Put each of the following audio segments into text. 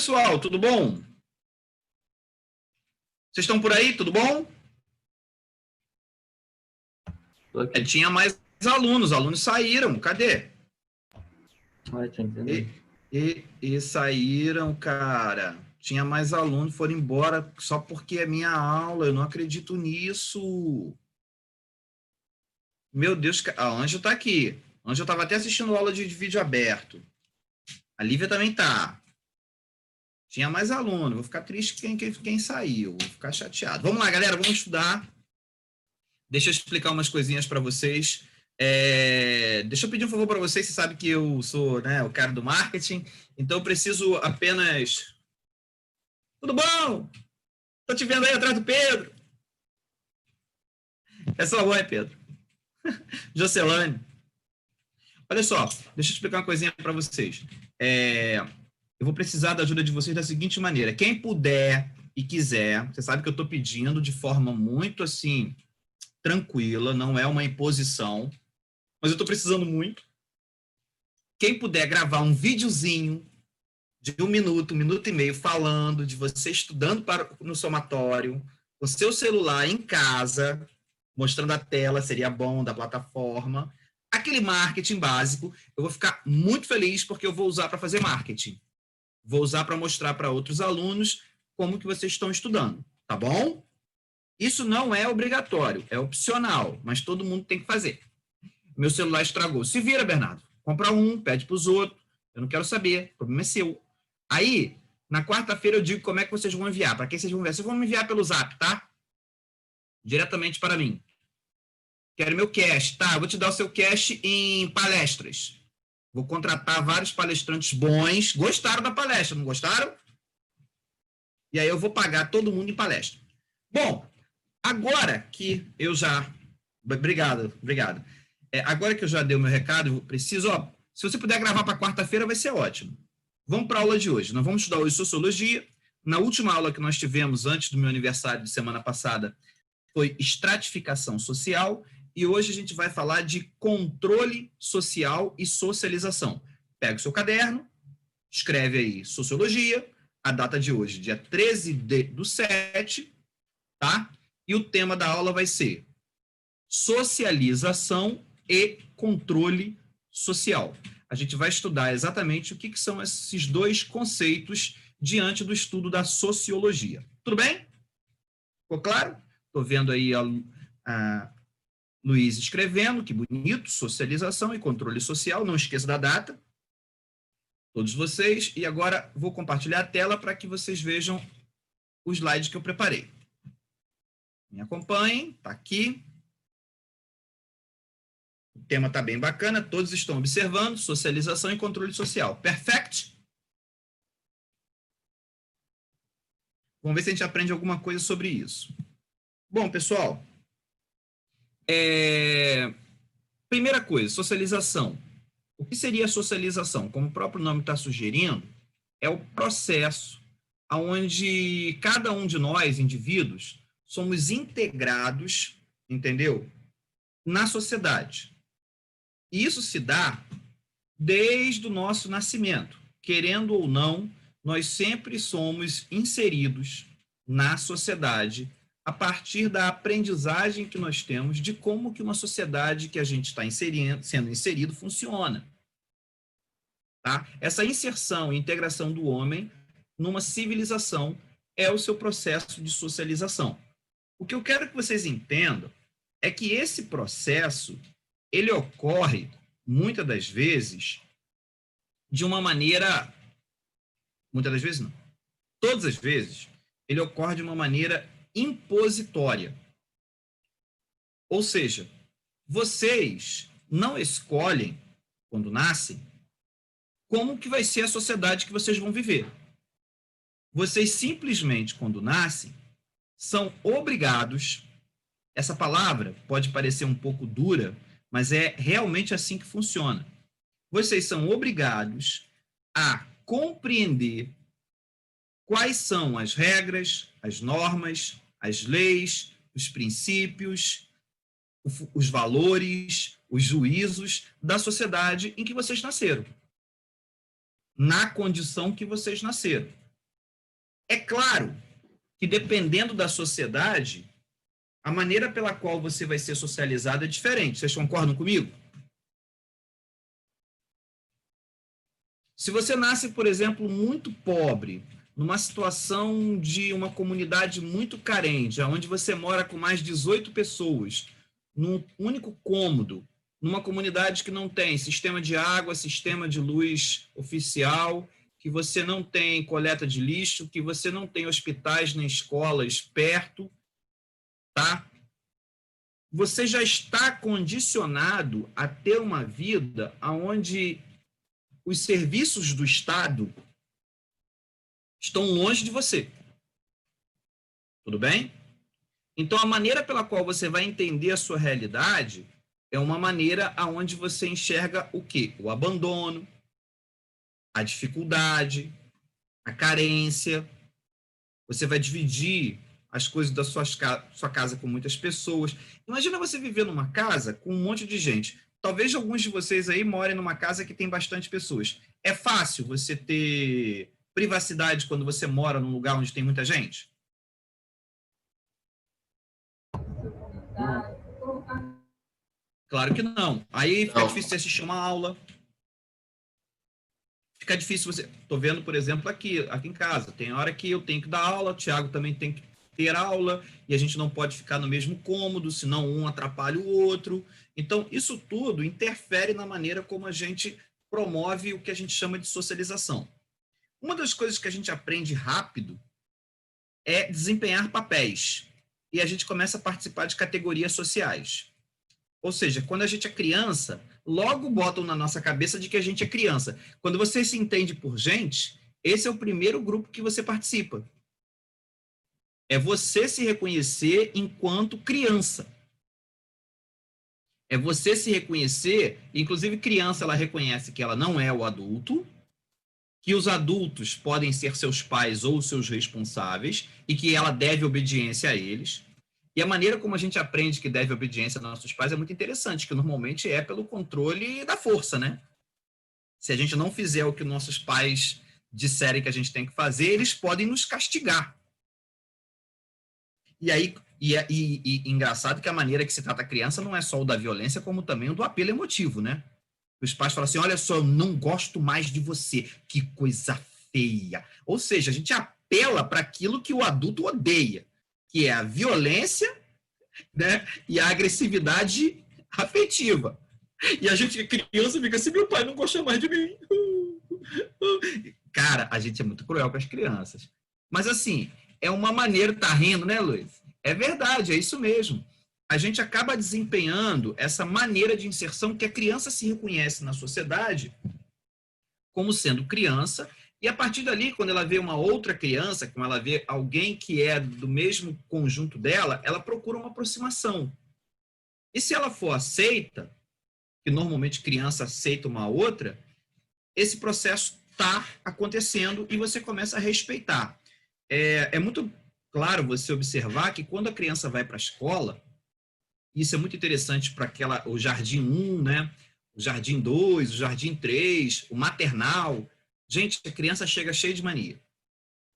pessoal, tudo bom? Vocês estão por aí, tudo bom? Tinha mais alunos, os alunos saíram, cadê? Tô entendendo. E saíram, cara. Tinha mais alunos, foram embora só porque é minha aula, eu não acredito nisso. Meu Deus, a Ângela está aqui. A Ângela estava até assistindo aula de vídeo aberto. A Lívia também tá. Tinha mais aluno, vou ficar triste quem saiu, vou ficar chateado. Vamos lá, galera, vamos estudar. Deixa eu explicar umas coisinhas para vocês. Deixa eu pedir um favor para vocês, você sabe que eu sou, né, o cara do marketing, então eu preciso apenas... Tudo bom? Tô te vendo aí atrás do Pedro. É sua mãe, Pedro. Jocelane. Olha só, deixa eu explicar uma coisinha para vocês. Eu vou precisar da ajuda de vocês da seguinte maneira. Quem puder e quiser, você sabe que eu estou pedindo de forma muito, assim, tranquila, não é uma imposição, mas eu estou precisando muito. Quem puder gravar um videozinho de 1 minuto, 1 minuto e meio, falando de você estudando no somatório, com seu celular em casa, mostrando a tela, seria bom, da plataforma. Aquele marketing básico, eu vou ficar muito feliz porque eu vou usar para fazer marketing. Vou usar para mostrar para outros alunos como que vocês estão estudando, tá bom? Isso não é obrigatório, é opcional, mas todo mundo tem que fazer. Meu celular estragou. Se vira, Bernardo. Compra um, pede para os outros. Eu não quero saber, o problema é seu. Aí, na quarta-feira eu digo como é que vocês vão enviar. Para quem vocês vão enviar? Vocês vão me enviar pelo Zap, tá? Diretamente para mim. Quero meu cash, tá? Eu vou te dar o seu cash em palestras. Vou contratar vários palestrantes bons. Gostaram da palestra, não gostaram? E aí eu vou pagar todo mundo em palestra. Bom, agora que eu já... Obrigado. Agora que eu já dei o meu recado, eu preciso... se você puder gravar para quarta-feira, vai ser ótimo. Vamos para a aula de hoje. Nós vamos estudar hoje Sociologia. Na última aula que nós tivemos, antes do meu aniversário de semana passada, foi Estratificação Social. E hoje a gente vai falar de controle social e socialização. Pega o seu caderno, escreve aí Sociologia, a data de hoje, dia 13/7, tá? E o tema da aula vai ser Socialização e Controle Social. A gente vai estudar exatamente o que são esses dois conceitos diante do estudo da sociologia. Tudo bem? Ficou claro? Estou vendo aí a Luiz escrevendo, que bonito, socialização e controle social, não esqueça da data, todos vocês, e agora vou compartilhar a tela para que vocês vejam o slide que eu preparei. Me acompanhem, está aqui. O tema está bem bacana, todos estão observando, socialização e controle social. Perfect? Vamos ver se a gente aprende alguma coisa sobre isso. Bom, pessoal, primeira coisa, socialização. O que seria a socialização? Como o próprio nome está sugerindo, é o processo onde cada um de nós, indivíduos, somos integrados, entendeu? Na sociedade. E isso se dá desde o nosso nascimento. Querendo ou não, nós sempre somos inseridos na sociedade a partir da aprendizagem que nós temos de como que uma sociedade que a gente está sendo inserido funciona. Tá? Essa inserção e integração do homem numa civilização é o seu processo de socialização. O que eu quero que vocês entendam é que esse processo, ele ocorre, muitas das vezes, de uma maneira... Muitas das vezes, não. Todas as vezes, ele ocorre de uma maneira impositória. Ou seja, vocês não escolhem, quando nascem, como que vai ser a sociedade que vocês vão viver. Vocês simplesmente, quando nascem, são obrigados, essa palavra pode parecer um pouco dura, mas é realmente assim que funciona. Vocês são obrigados a compreender quais são as regras, as normas, as leis, os princípios, os valores, os juízos da sociedade em que vocês nasceram. Na condição que vocês nasceram. É claro que, dependendo da sociedade, a maneira pela qual você vai ser socializado é diferente. Vocês concordam comigo? Se você nasce, por exemplo, muito pobre, numa situação de uma comunidade muito carente, onde você mora com mais 18 pessoas, num único cômodo, numa comunidade que não tem sistema de água, sistema de luz oficial, que você não tem coleta de lixo, que você não tem hospitais nem escolas perto, tá? Você já está condicionado a ter uma vida onde os serviços do Estado estão longe de você. Tudo bem? Então, a maneira pela qual você vai entender a sua realidade é uma maneira onde você enxerga o quê? O abandono, a dificuldade, a carência. Você vai dividir as coisas da sua casa com muitas pessoas. Imagina você viver numa casa com um monte de gente. Talvez alguns de vocês aí morem numa casa que tem bastante pessoas. É fácil você ter privacidade quando você mora num lugar onde tem muita gente? Claro que não. Aí fica difícil você assistir uma aula. Fica difícil você... Estou vendo, por exemplo, aqui em casa. Tem hora que eu tenho que dar aula, o Thiago também tem que ter aula, e a gente não pode ficar no mesmo cômodo, senão um atrapalha o outro. Então, isso tudo interfere na maneira como a gente promove o que a gente chama de socialização. Uma das coisas que a gente aprende rápido é desempenhar papéis. E a gente começa a participar de categorias sociais. Ou seja, quando a gente é criança, logo botam na nossa cabeça de que a gente é criança. Quando você se entende por gente, esse é o primeiro grupo que você participa. É você se reconhecer enquanto criança. É você se reconhecer, inclusive criança, ela reconhece que ela não é o adulto, que os adultos podem ser seus pais ou seus responsáveis e que ela deve obediência a eles. E a maneira como a gente aprende que deve obediência aos nossos pais é muito interessante, que normalmente é pelo controle da força, né? Se a gente não fizer o que nossos pais disserem que a gente tem que fazer, eles podem nos castigar. E aí, engraçado que a maneira que se trata a criança não é só o da violência, como também o do apelo emotivo, né? Os pais falam assim, olha só, eu não gosto mais de você, que coisa feia. Ou seja, a gente apela para aquilo que o adulto odeia, que é a violência, né, e a agressividade afetiva. E a gente, criança, fica assim, meu pai não gosta mais de mim. Cara, a gente é muito cruel com as crianças. Mas assim, é uma maneira, tá rindo, né, Luiz? É verdade, é isso mesmo. A gente acaba desempenhando essa maneira de inserção que a criança se reconhece na sociedade como sendo criança, e a partir dali, quando ela vê uma outra criança, quando ela vê alguém que é do mesmo conjunto dela, ela procura uma aproximação. E se ela for aceita, que normalmente criança aceita uma outra, esse processo está acontecendo e você começa a respeitar. É muito claro você observar que quando a criança vai para a escola, isso é muito interessante para o Jardim 1, né? O Jardim 2, o Jardim 3, o maternal. Gente, a criança chega cheia de mania.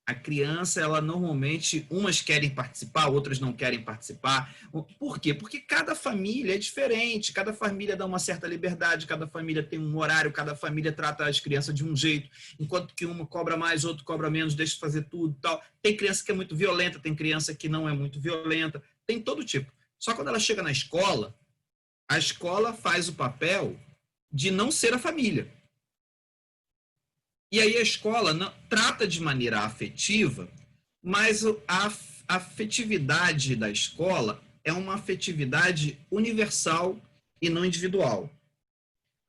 A criança, ela normalmente, umas querem participar, outras não querem participar. Por quê? Porque cada família é diferente, cada família dá uma certa liberdade, cada família tem um horário, cada família trata as crianças de um jeito, enquanto que uma cobra mais, outro cobra menos, deixa de fazer tudo e tal. Tem criança que é muito violenta, tem criança que não é muito violenta, tem todo tipo. Só quando ela chega na escola, a escola faz o papel de não ser a família. E aí a escola não, trata de maneira afetiva, mas a afetividade da escola é uma afetividade universal e não individual.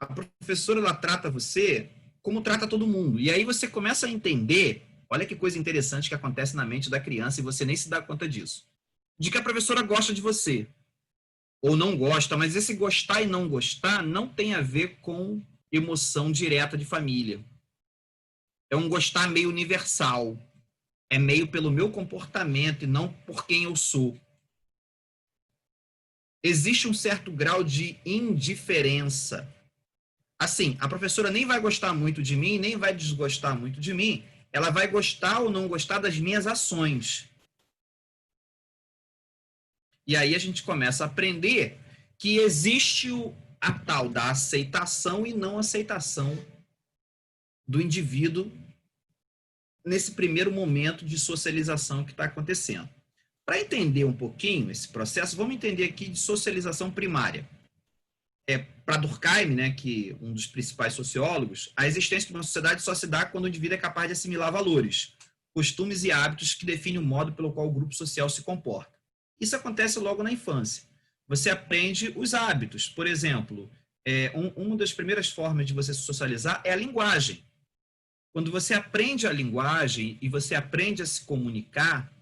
A professora, ela trata você como trata todo mundo. E aí você começa a entender, olha que coisa interessante que acontece na mente da criança e você nem se dá conta disso, de que a professora gosta de você, ou não gosta, mas esse gostar e não gostar não tem a ver com emoção direta de família. É um gostar meio universal. É meio pelo meu comportamento e não por quem eu sou. Existe um certo grau de indiferença. Assim, a professora nem vai gostar muito de mim, nem vai desgostar muito de mim. ela vai gostar ou não gostar das minhas ações. E aí a gente começa a aprender que existe a tal da aceitação e não aceitação do indivíduo nesse primeiro momento de socialização que está acontecendo. Para entender um pouquinho esse processo, vamos entender aqui de socialização primária. Para Durkheim, né, que um dos principais sociólogos, a existência de uma sociedade só se dá quando o indivíduo é capaz de assimilar valores, costumes e hábitos que definem o modo pelo qual o grupo social se comporta. Isso acontece logo na infância. Você aprende os hábitos. Por exemplo, uma das primeiras formas de você se socializar é a linguagem. Quando você aprende a linguagem e você aprende a se comunicar,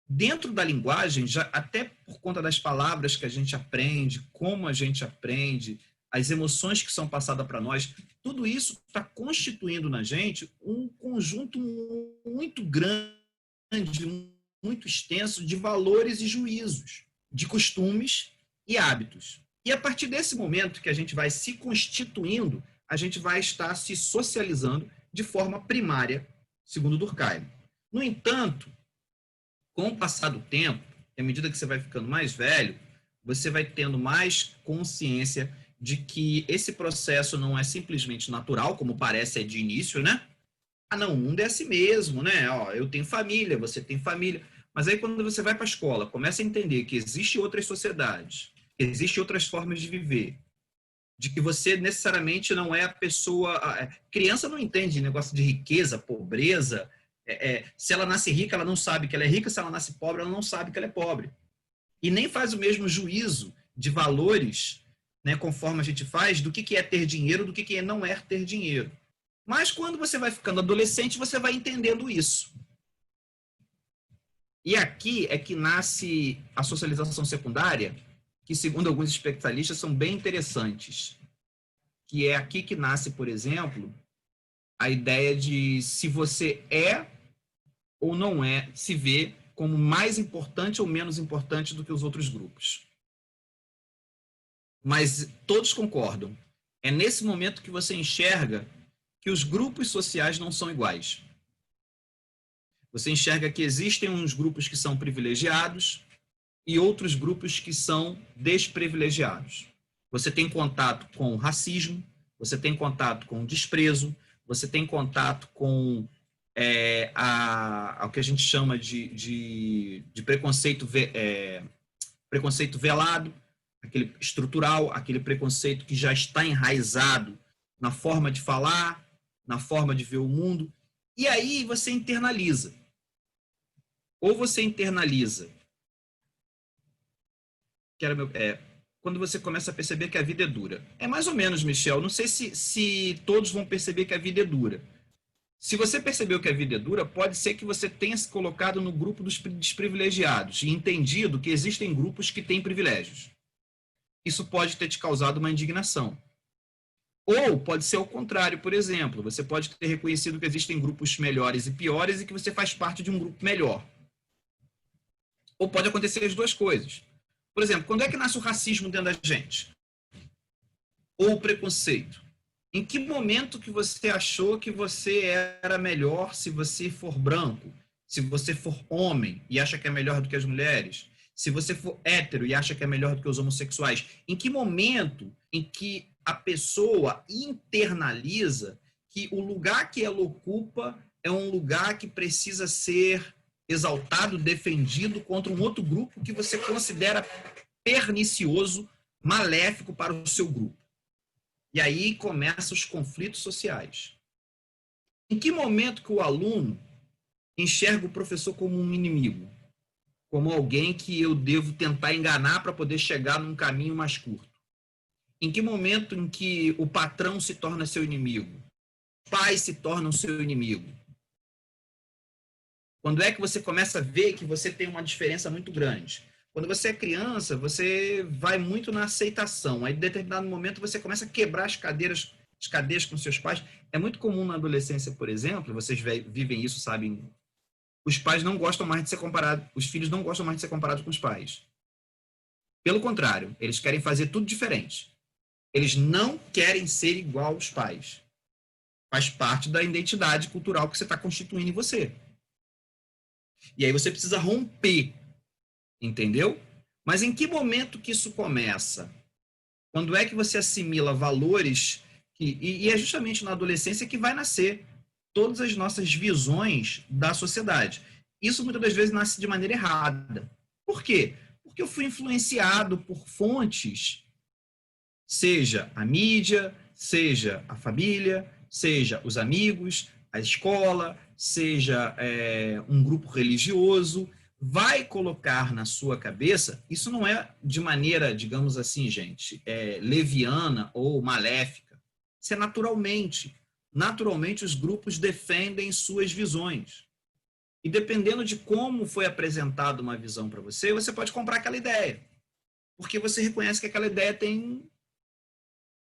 dentro da linguagem, já, até por conta das palavras que a gente aprende, como a gente aprende, as emoções que são passadas para nós, tudo isso está constituindo na gente um conjunto muito grande, muito extenso de valores e juízos, de costumes e hábitos. E a partir desse momento que a gente vai se constituindo, a gente vai estar se socializando de forma primária, segundo Durkheim. No entanto, com o passar do tempo, à medida que você vai ficando mais velho, você vai tendo mais consciência de que esse processo não é simplesmente natural, como parece de início, né? Ah, não, o mundo é assim mesmo, né? Ó, eu tenho família, você tem família. Mas aí quando você vai para a escola, começa a entender que existem outras sociedades, que existem outras formas de viver, de que você necessariamente não é a pessoa... Criança não entende negócio de riqueza, pobreza. Se ela nasce rica, ela não sabe que ela é rica. Se ela nasce pobre, ela não sabe que ela é pobre. E nem faz o mesmo juízo de valores, né, conforme a gente faz, do que é ter dinheiro, do que não é ter dinheiro. Mas quando você vai ficando adolescente, você vai entendendo isso. E aqui é que nasce a socialização secundária, que, segundo alguns especialistas, são bem interessantes. Que é aqui que nasce, por exemplo, a ideia de se você é ou não é, se vê como mais importante ou menos importante do que os outros grupos. Mas todos concordam. É nesse momento que você enxerga que os grupos sociais não são iguais. Você enxerga que existem uns grupos que são privilegiados e outros grupos que são desprivilegiados. Você tem contato com o racismo, você tem contato com o desprezo, você tem contato com o que a gente chama de preconceito, preconceito velado, aquele estrutural, aquele preconceito que já está enraizado na forma de falar, na forma de ver o mundo, e aí você internaliza. Ou você internaliza, quando você começa a perceber que a vida é dura. É mais ou menos, Michel, não sei se todos vão perceber que a vida é dura. Se você percebeu que a vida é dura, pode ser que você tenha se colocado no grupo dos desprivilegiados e entendido que existem grupos que têm privilégios. Isso pode ter te causado uma indignação. Ou pode ser o contrário, por exemplo, você pode ter reconhecido que existem grupos melhores e piores e que você faz parte de um grupo melhor. Ou pode acontecer as duas coisas. Por exemplo, quando é que nasce o racismo dentro da gente? Ou o preconceito? Em que momento que você achou que você era melhor se você for branco? Se você for homem e acha que é melhor do que as mulheres? Se você for hétero e acha que é melhor do que os homossexuais? Em que momento em que a pessoa internaliza que o lugar que ela ocupa é um lugar que precisa ser exaltado, defendido contra um outro grupo que você considera pernicioso, maléfico para o seu grupo? E aí começam os conflitos sociais. Em que momento que o aluno enxerga o professor como um inimigo? Como alguém que eu devo tentar enganar para poder chegar num caminho mais curto? Em que momento em que o patrão se torna seu inimigo? Os pais se tornam seu inimigo? Quando é que você começa a ver que você tem uma diferença muito grande? Quando você é criança, você vai muito na aceitação. Aí, em determinado momento, você começa a quebrar as cadeias com seus pais. É muito comum na adolescência, por exemplo, vocês vivem isso, sabem? Os pais não gostam mais de ser comparados, os filhos não gostam mais de ser comparados com os pais. Pelo contrário, eles querem fazer tudo diferente. Eles não querem ser igual aos pais. Faz parte da identidade cultural que você está constituindo em você. E aí você precisa romper, entendeu? Mas em que momento que isso começa? Quando é que você assimila valores e é justamente na adolescência que vai nascer todas as nossas visões da sociedade. Isso muitas das vezes nasce de maneira errada. Por quê? Porque eu fui influenciado por fontes, seja a mídia, seja a família, seja os amigos, a escola, seja um grupo religioso, vai colocar na sua cabeça, isso não é de maneira, digamos assim, gente, leviana ou maléfica, isso é naturalmente. Naturalmente, os grupos defendem suas visões. E dependendo de como foi apresentada uma visão para você, você pode comprar aquela ideia. Porque você reconhece que aquela ideia tem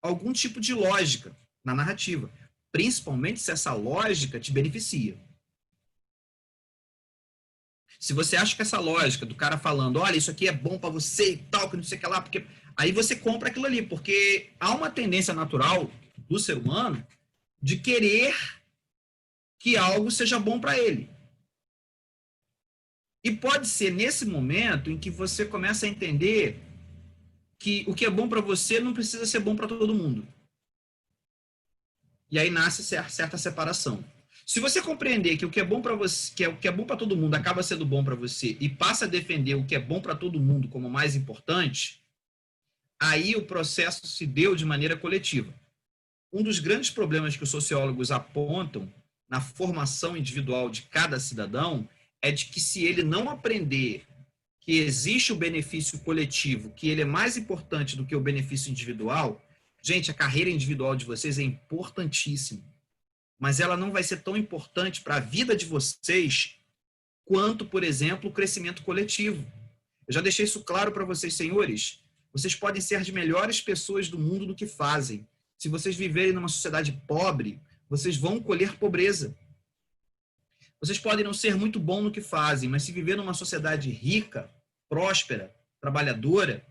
algum tipo de lógica na narrativa. Principalmente se essa lógica te beneficia. Se você acha que essa lógica do cara falando, olha, isso aqui é bom para você e tal, que não sei o que lá, porque aí você compra aquilo ali, porque há uma tendência natural do ser humano de querer que algo seja bom para ele. E pode ser nesse momento em que você começa a entender que o que é bom para você não precisa ser bom para todo mundo. E aí nasce certa separação. Se você compreender que o que é bom para você, que o que é bom para todo mundo acaba sendo bom para você e passa a defender o que é bom para todo mundo como mais importante, aí o processo se deu de maneira coletiva. Um dos grandes problemas que os sociólogos apontam na formação individual de cada cidadão é de que se ele não aprender que existe o benefício coletivo, que ele é mais importante do que o benefício individual, gente, a carreira individual de vocês é importantíssima, mas ela não vai ser tão importante para a vida de vocês quanto, por exemplo, o crescimento coletivo. Eu já deixei isso claro para vocês, senhores. Vocês podem ser as melhores pessoas do mundo do que fazem. Se vocês viverem numa sociedade pobre, vocês vão colher pobreza. Vocês podem não ser muito bons no que fazem, mas se viver numa sociedade rica, próspera, trabalhadora,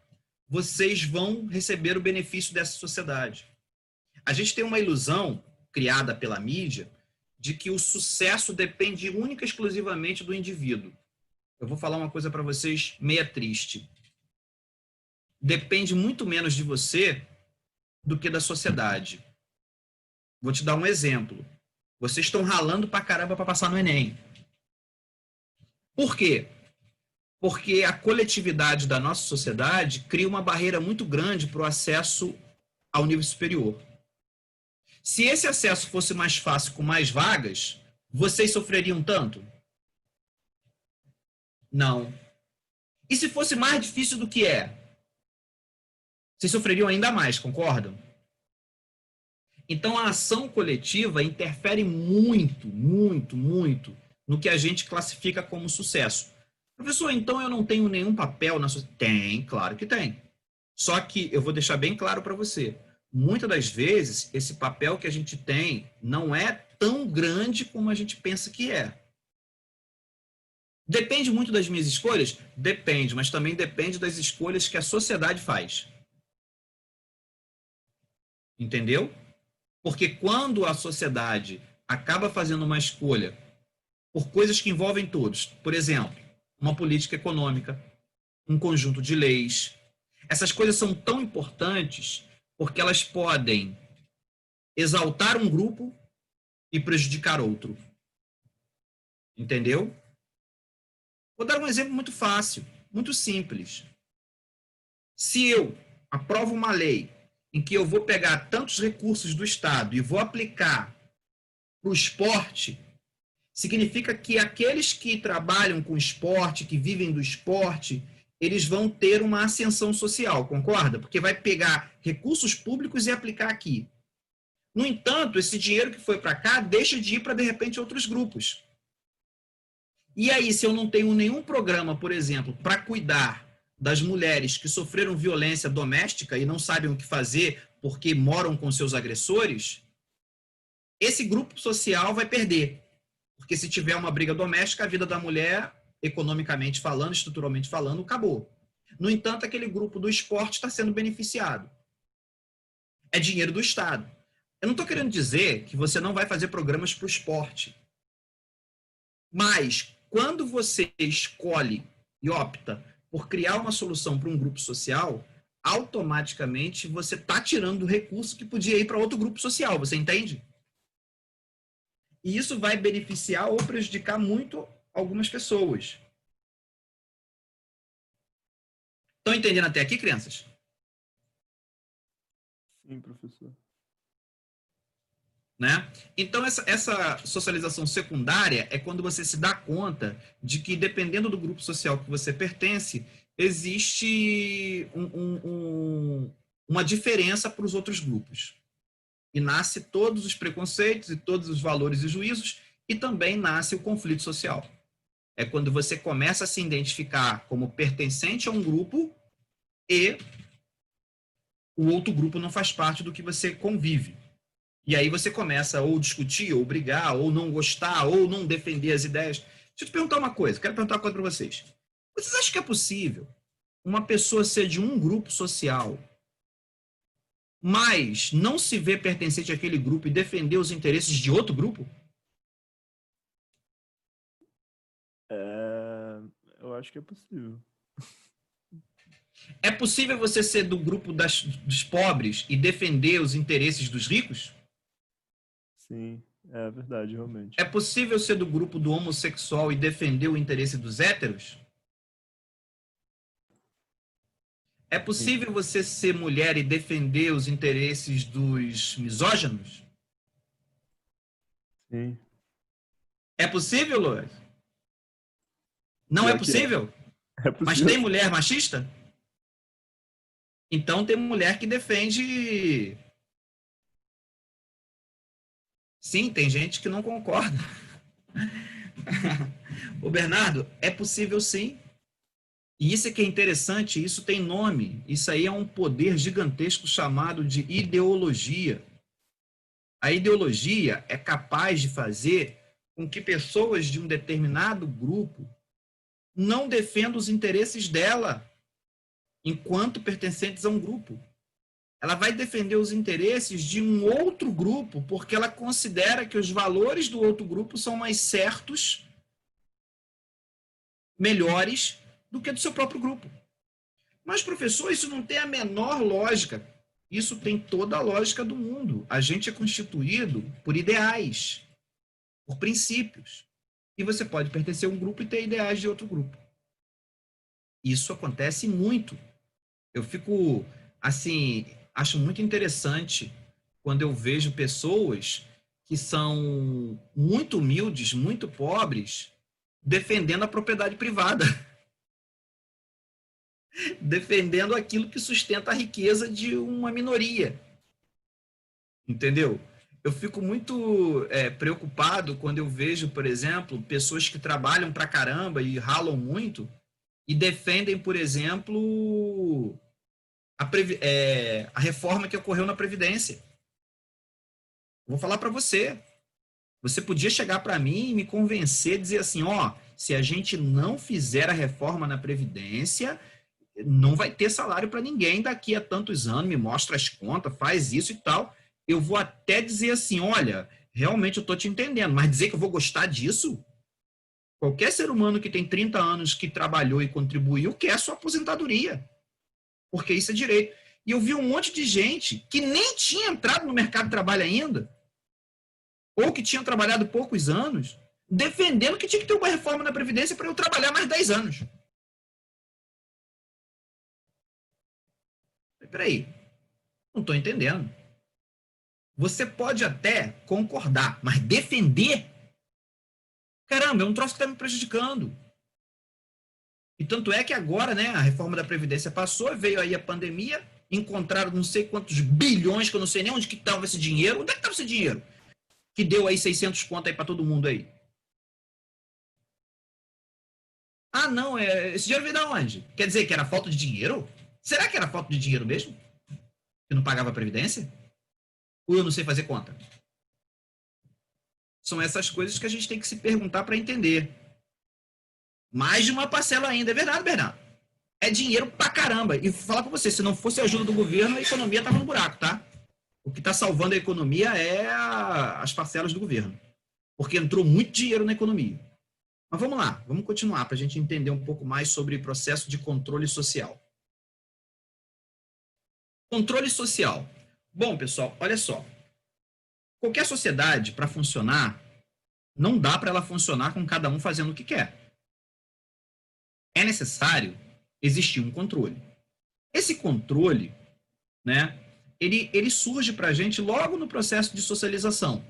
vocês vão receber o benefício dessa sociedade. A gente tem uma ilusão criada pela mídia de que o sucesso depende única e exclusivamente do indivíduo. Eu vou falar uma coisa para vocês meia triste. Depende muito menos de você do que da sociedade. Vou te dar um exemplo. Vocês estão ralando pra caramba para passar no Enem. Por quê? Porque a coletividade da nossa sociedade cria uma barreira muito grande para o acesso ao nível superior. Se esse acesso fosse mais fácil com mais vagas, vocês sofreriam tanto? Não. E se fosse mais difícil do que é? Vocês sofreriam ainda mais, concordam? Então, a ação coletiva interfere muito, muito, muito no que a gente classifica como sucesso. Professor, então eu não tenho nenhum papel na sociedade? Tem, claro que tem. Só que eu vou deixar bem claro para você. Muitas das vezes, esse papel que a gente tem não é tão grande como a gente pensa que é. Depende muito das minhas escolhas? Depende, mas também depende das escolhas que a sociedade faz. Entendeu? Porque quando a sociedade acaba fazendo uma escolha por coisas que envolvem todos, por exemplo, uma política econômica, um conjunto de leis, essas coisas são tão importantes porque elas podem exaltar um grupo e prejudicar outro. Entendeu? Vou dar um exemplo muito fácil, muito simples. Se eu aprovo uma lei em que eu vou pegar tantos recursos do Estado e vou aplicar para o esporte, significa que aqueles que trabalham com esporte, que vivem do esporte, eles vão ter uma ascensão social, concorda? Porque vai pegar recursos públicos e aplicar aqui. No entanto, esse dinheiro que foi para cá deixa de ir para, de repente, outros grupos. E aí, se eu não tenho nenhum programa, por exemplo, para cuidar das mulheres que sofreram violência doméstica e não sabem o que fazer porque moram com seus agressores, esse grupo social vai perder. Porque se tiver uma briga doméstica, a vida da mulher, economicamente falando, estruturalmente falando, acabou. No entanto, aquele grupo do esporte está sendo beneficiado. É dinheiro do Estado. Eu não estou querendo dizer que você não vai fazer programas para o esporte. Mas, quando você escolhe e opta por criar uma solução para um grupo social, automaticamente você está tirando o recurso que podia ir para outro grupo social, você entende? E isso vai beneficiar ou prejudicar muito algumas pessoas. Estão entendendo até aqui, crianças? Sim, professor. Né? Então, essa socialização secundária é quando você se dá conta de que, dependendo do grupo social que você pertence, existe uma diferença para os outros grupos. E nasce todos os preconceitos e todos os valores e juízos, e também nasce o conflito social. É quando você começa a se identificar como pertencente a um grupo e o outro grupo não faz parte do que você convive. E aí você começa ou discutir, ou brigar, ou não gostar, ou não defender as ideias. Deixa eu te perguntar uma coisa, quero perguntar uma coisa para vocês. Vocês acham que é possível uma pessoa ser de um grupo social, mas não se ver pertencente àquele grupo e defender os interesses de outro grupo? Eu acho que é possível. É possível você ser do grupo dos pobres e defender os interesses dos ricos? Sim, é verdade, realmente. É possível ser do grupo do homossexual e defender o interesse dos héteros? É possível você ser mulher e defender os interesses dos misóginos? Sim. É possível, Lourdes? Não é possível? É possível. Mas tem mulher machista? Então tem mulher que defende... Sim, tem gente que não concorda. Ô Bernardo, é possível sim. E isso é que é interessante, isso tem nome. Isso aí é um poder gigantesco chamado de ideologia. A ideologia é capaz de fazer com que pessoas de um determinado grupo não defendam os interesses dela enquanto pertencentes a um grupo. Ela vai defender os interesses de um outro grupo porque ela considera que os valores do outro grupo são mais certos, melhores do que do seu próprio grupo. Mas, professor, isso não tem a menor lógica. Isso tem toda a lógica do mundo. A gente é constituído por ideais, por princípios. E você pode pertencer a um grupo e ter ideais de outro grupo. Isso acontece muito. Eu fico, assim, acho muito interessante quando eu vejo pessoas que são muito humildes, muito pobres, defendendo a propriedade privada. Defendendo aquilo que sustenta a riqueza de uma minoria. Entendeu? Eu fico muito preocupado quando eu vejo, por exemplo, pessoas que trabalham pra caramba e ralam muito e defendem, por exemplo, a reforma que ocorreu na Previdência. Vou falar para você. Você podia chegar para mim e me convencer, dizer assim, se a gente não fizer a reforma na Previdência, não vai ter salário para ninguém daqui a tantos anos, me mostra as contas, faz isso e tal. Eu vou até dizer assim, olha, realmente eu estou te entendendo, mas dizer que eu vou gostar disso? Qualquer ser humano que tem 30 anos que trabalhou e contribuiu quer a sua aposentadoria, porque isso é direito. E eu vi um monte de gente que nem tinha entrado no mercado de trabalho ainda, ou que tinha trabalhado poucos anos, defendendo que tinha que ter uma reforma na Previdência para eu trabalhar mais 10 anos. Peraí, não estou entendendo. Você pode até concordar, mas defender? Caramba, é um troço que está me prejudicando. E tanto é que agora, né, a reforma da Previdência passou, veio aí a pandemia, encontraram não sei quantos bilhões, que eu não sei nem onde que estava esse dinheiro. Onde é que estava esse dinheiro? Que deu aí 600 conto aí para todo mundo aí. Ah, não, esse dinheiro veio de onde? Quer dizer que era falta de dinheiro? Será que era falta de dinheiro mesmo? Que não pagava a Previdência? Ou eu não sei fazer conta? São essas coisas que a gente tem que se perguntar para entender. Mais de uma parcela ainda. É verdade, Bernardo? É dinheiro pra caramba. E vou falar pra você, se não fosse a ajuda do governo, a economia tava no buraco, tá? O que está salvando a economia é as parcelas do governo, porque entrou muito dinheiro na economia. Mas vamos lá, vamos continuar para a gente entender um pouco mais sobre o processo de controle social. Controle social. Bom, pessoal, olha só. Qualquer sociedade, para funcionar, não dá para ela funcionar com cada um fazendo o que quer. É necessário existir um controle. Esse controle, né, ele surge para a gente logo no processo de socialização.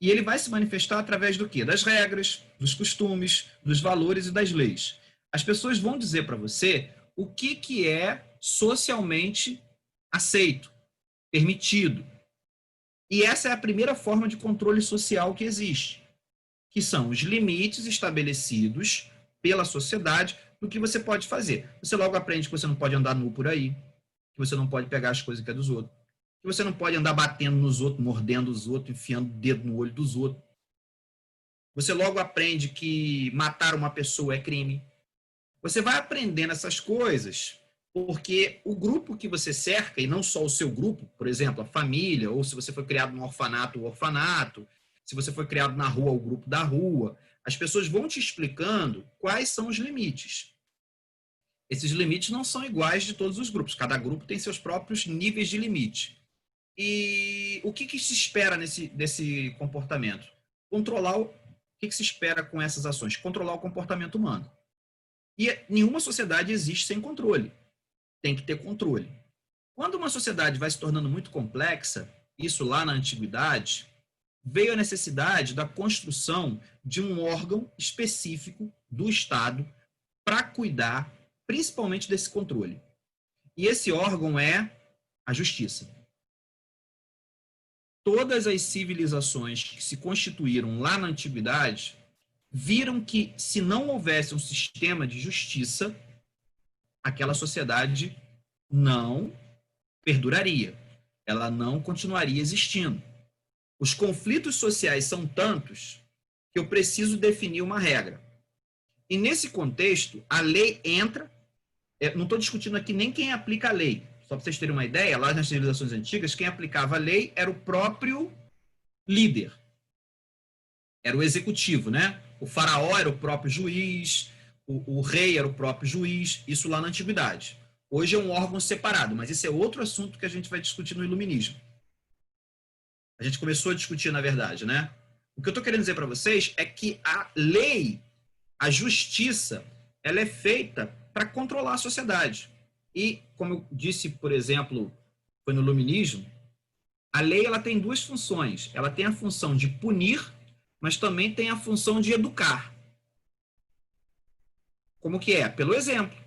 E ele vai se manifestar através do quê? Das regras, dos costumes, dos valores e das leis. As pessoas vão dizer para você o que é socialmente aceito, permitido. E essa é a primeira forma de controle social que existe, que são os limites estabelecidos pela sociedade do que você pode fazer. Você logo aprende que você não pode andar nu por aí, que você não pode pegar as coisas que é dos outros, que você não pode andar batendo nos outros, mordendo os outros, enfiando o dedo no olho dos outros. Você logo aprende que matar uma pessoa é crime. Você vai aprendendo essas coisas porque o grupo que você cerca, e não só o seu grupo, por exemplo, a família, ou se você foi criado num orfanato, o orfanato, se você foi criado na rua, o grupo da rua, as pessoas vão te explicando quais são os limites. Esses limites não são iguais de todos os grupos, cada grupo tem seus próprios níveis de limite. E o que se espera desse comportamento? Controlar o que se espera com essas ações? Controlar o comportamento humano. E nenhuma sociedade existe sem controle. Tem que ter controle. Quando uma sociedade vai se tornando muito complexa, isso lá na antiguidade, veio a necessidade da construção de um órgão específico do Estado para cuidar principalmente desse controle. E esse órgão é a justiça. Todas as civilizações que se constituíram lá na antiguidade viram que, se não houvesse um sistema de justiça, aquela sociedade não perduraria, ela não continuaria existindo. Os conflitos sociais são tantos que eu preciso definir uma regra. E nesse contexto, a lei entra, não estou discutindo aqui nem quem aplica a lei, só para vocês terem uma ideia, lá nas civilizações antigas, quem aplicava a lei era o próprio líder, era o executivo, né? O faraó era o próprio juiz, o rei era o próprio juiz, isso lá na antiguidade. Hoje é um órgão separado, mas esse é outro assunto que a gente vai discutir no iluminismo. A gente começou a discutir, na verdade, né? O que eu estou querendo dizer para vocês é que a lei, a justiça, ela é feita para controlar a sociedade. E, como eu disse, por exemplo, foi no iluminismo, a lei ela tem duas funções. Ela tem a função de punir, mas também tem a função de educar. Como que é? Pelo exemplo.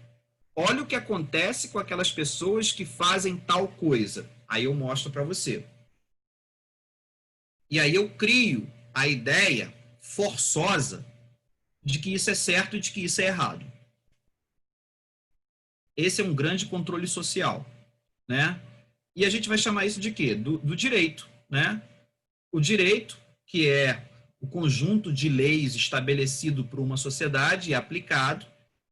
Olha o que acontece com aquelas pessoas que fazem tal coisa. Aí eu mostro para você. E aí eu crio a ideia forçosa de que isso é certo e de que isso é errado. Esse é um grande controle social, né? E a gente vai chamar isso de quê? Do direito, né? O direito, que é o conjunto de leis estabelecido por uma sociedade e aplicado,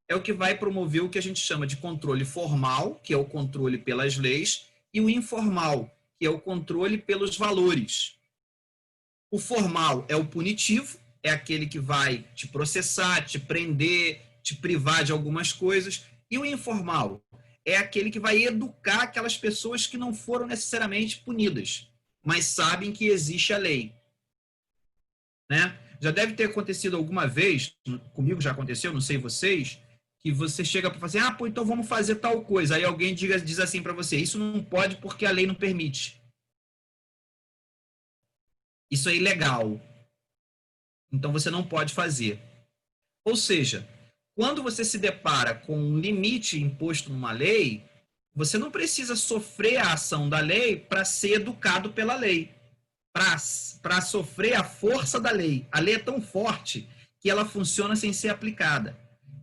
é o que vai promover o que a gente chama de controle formal, que é o controle pelas leis, e o informal, que é o controle pelos valores. O formal é o punitivo, é aquele que vai te processar, te prender, te privar de algumas coisas. E o informal é aquele que vai educar aquelas pessoas que não foram necessariamente punidas, mas sabem que existe a lei. Né? Já deve ter acontecido alguma vez, comigo já aconteceu, não sei vocês, que você chega para fazer, pô, então vamos fazer tal coisa. Aí alguém diz assim para você, isso não pode porque a lei não permite. Isso é ilegal. Então você não pode fazer. Ou seja, quando você se depara com um limite imposto numa lei, você não precisa sofrer a ação da lei para ser educado pela lei, para sofrer a força da lei. A lei é tão forte que ela funciona sem ser aplicada.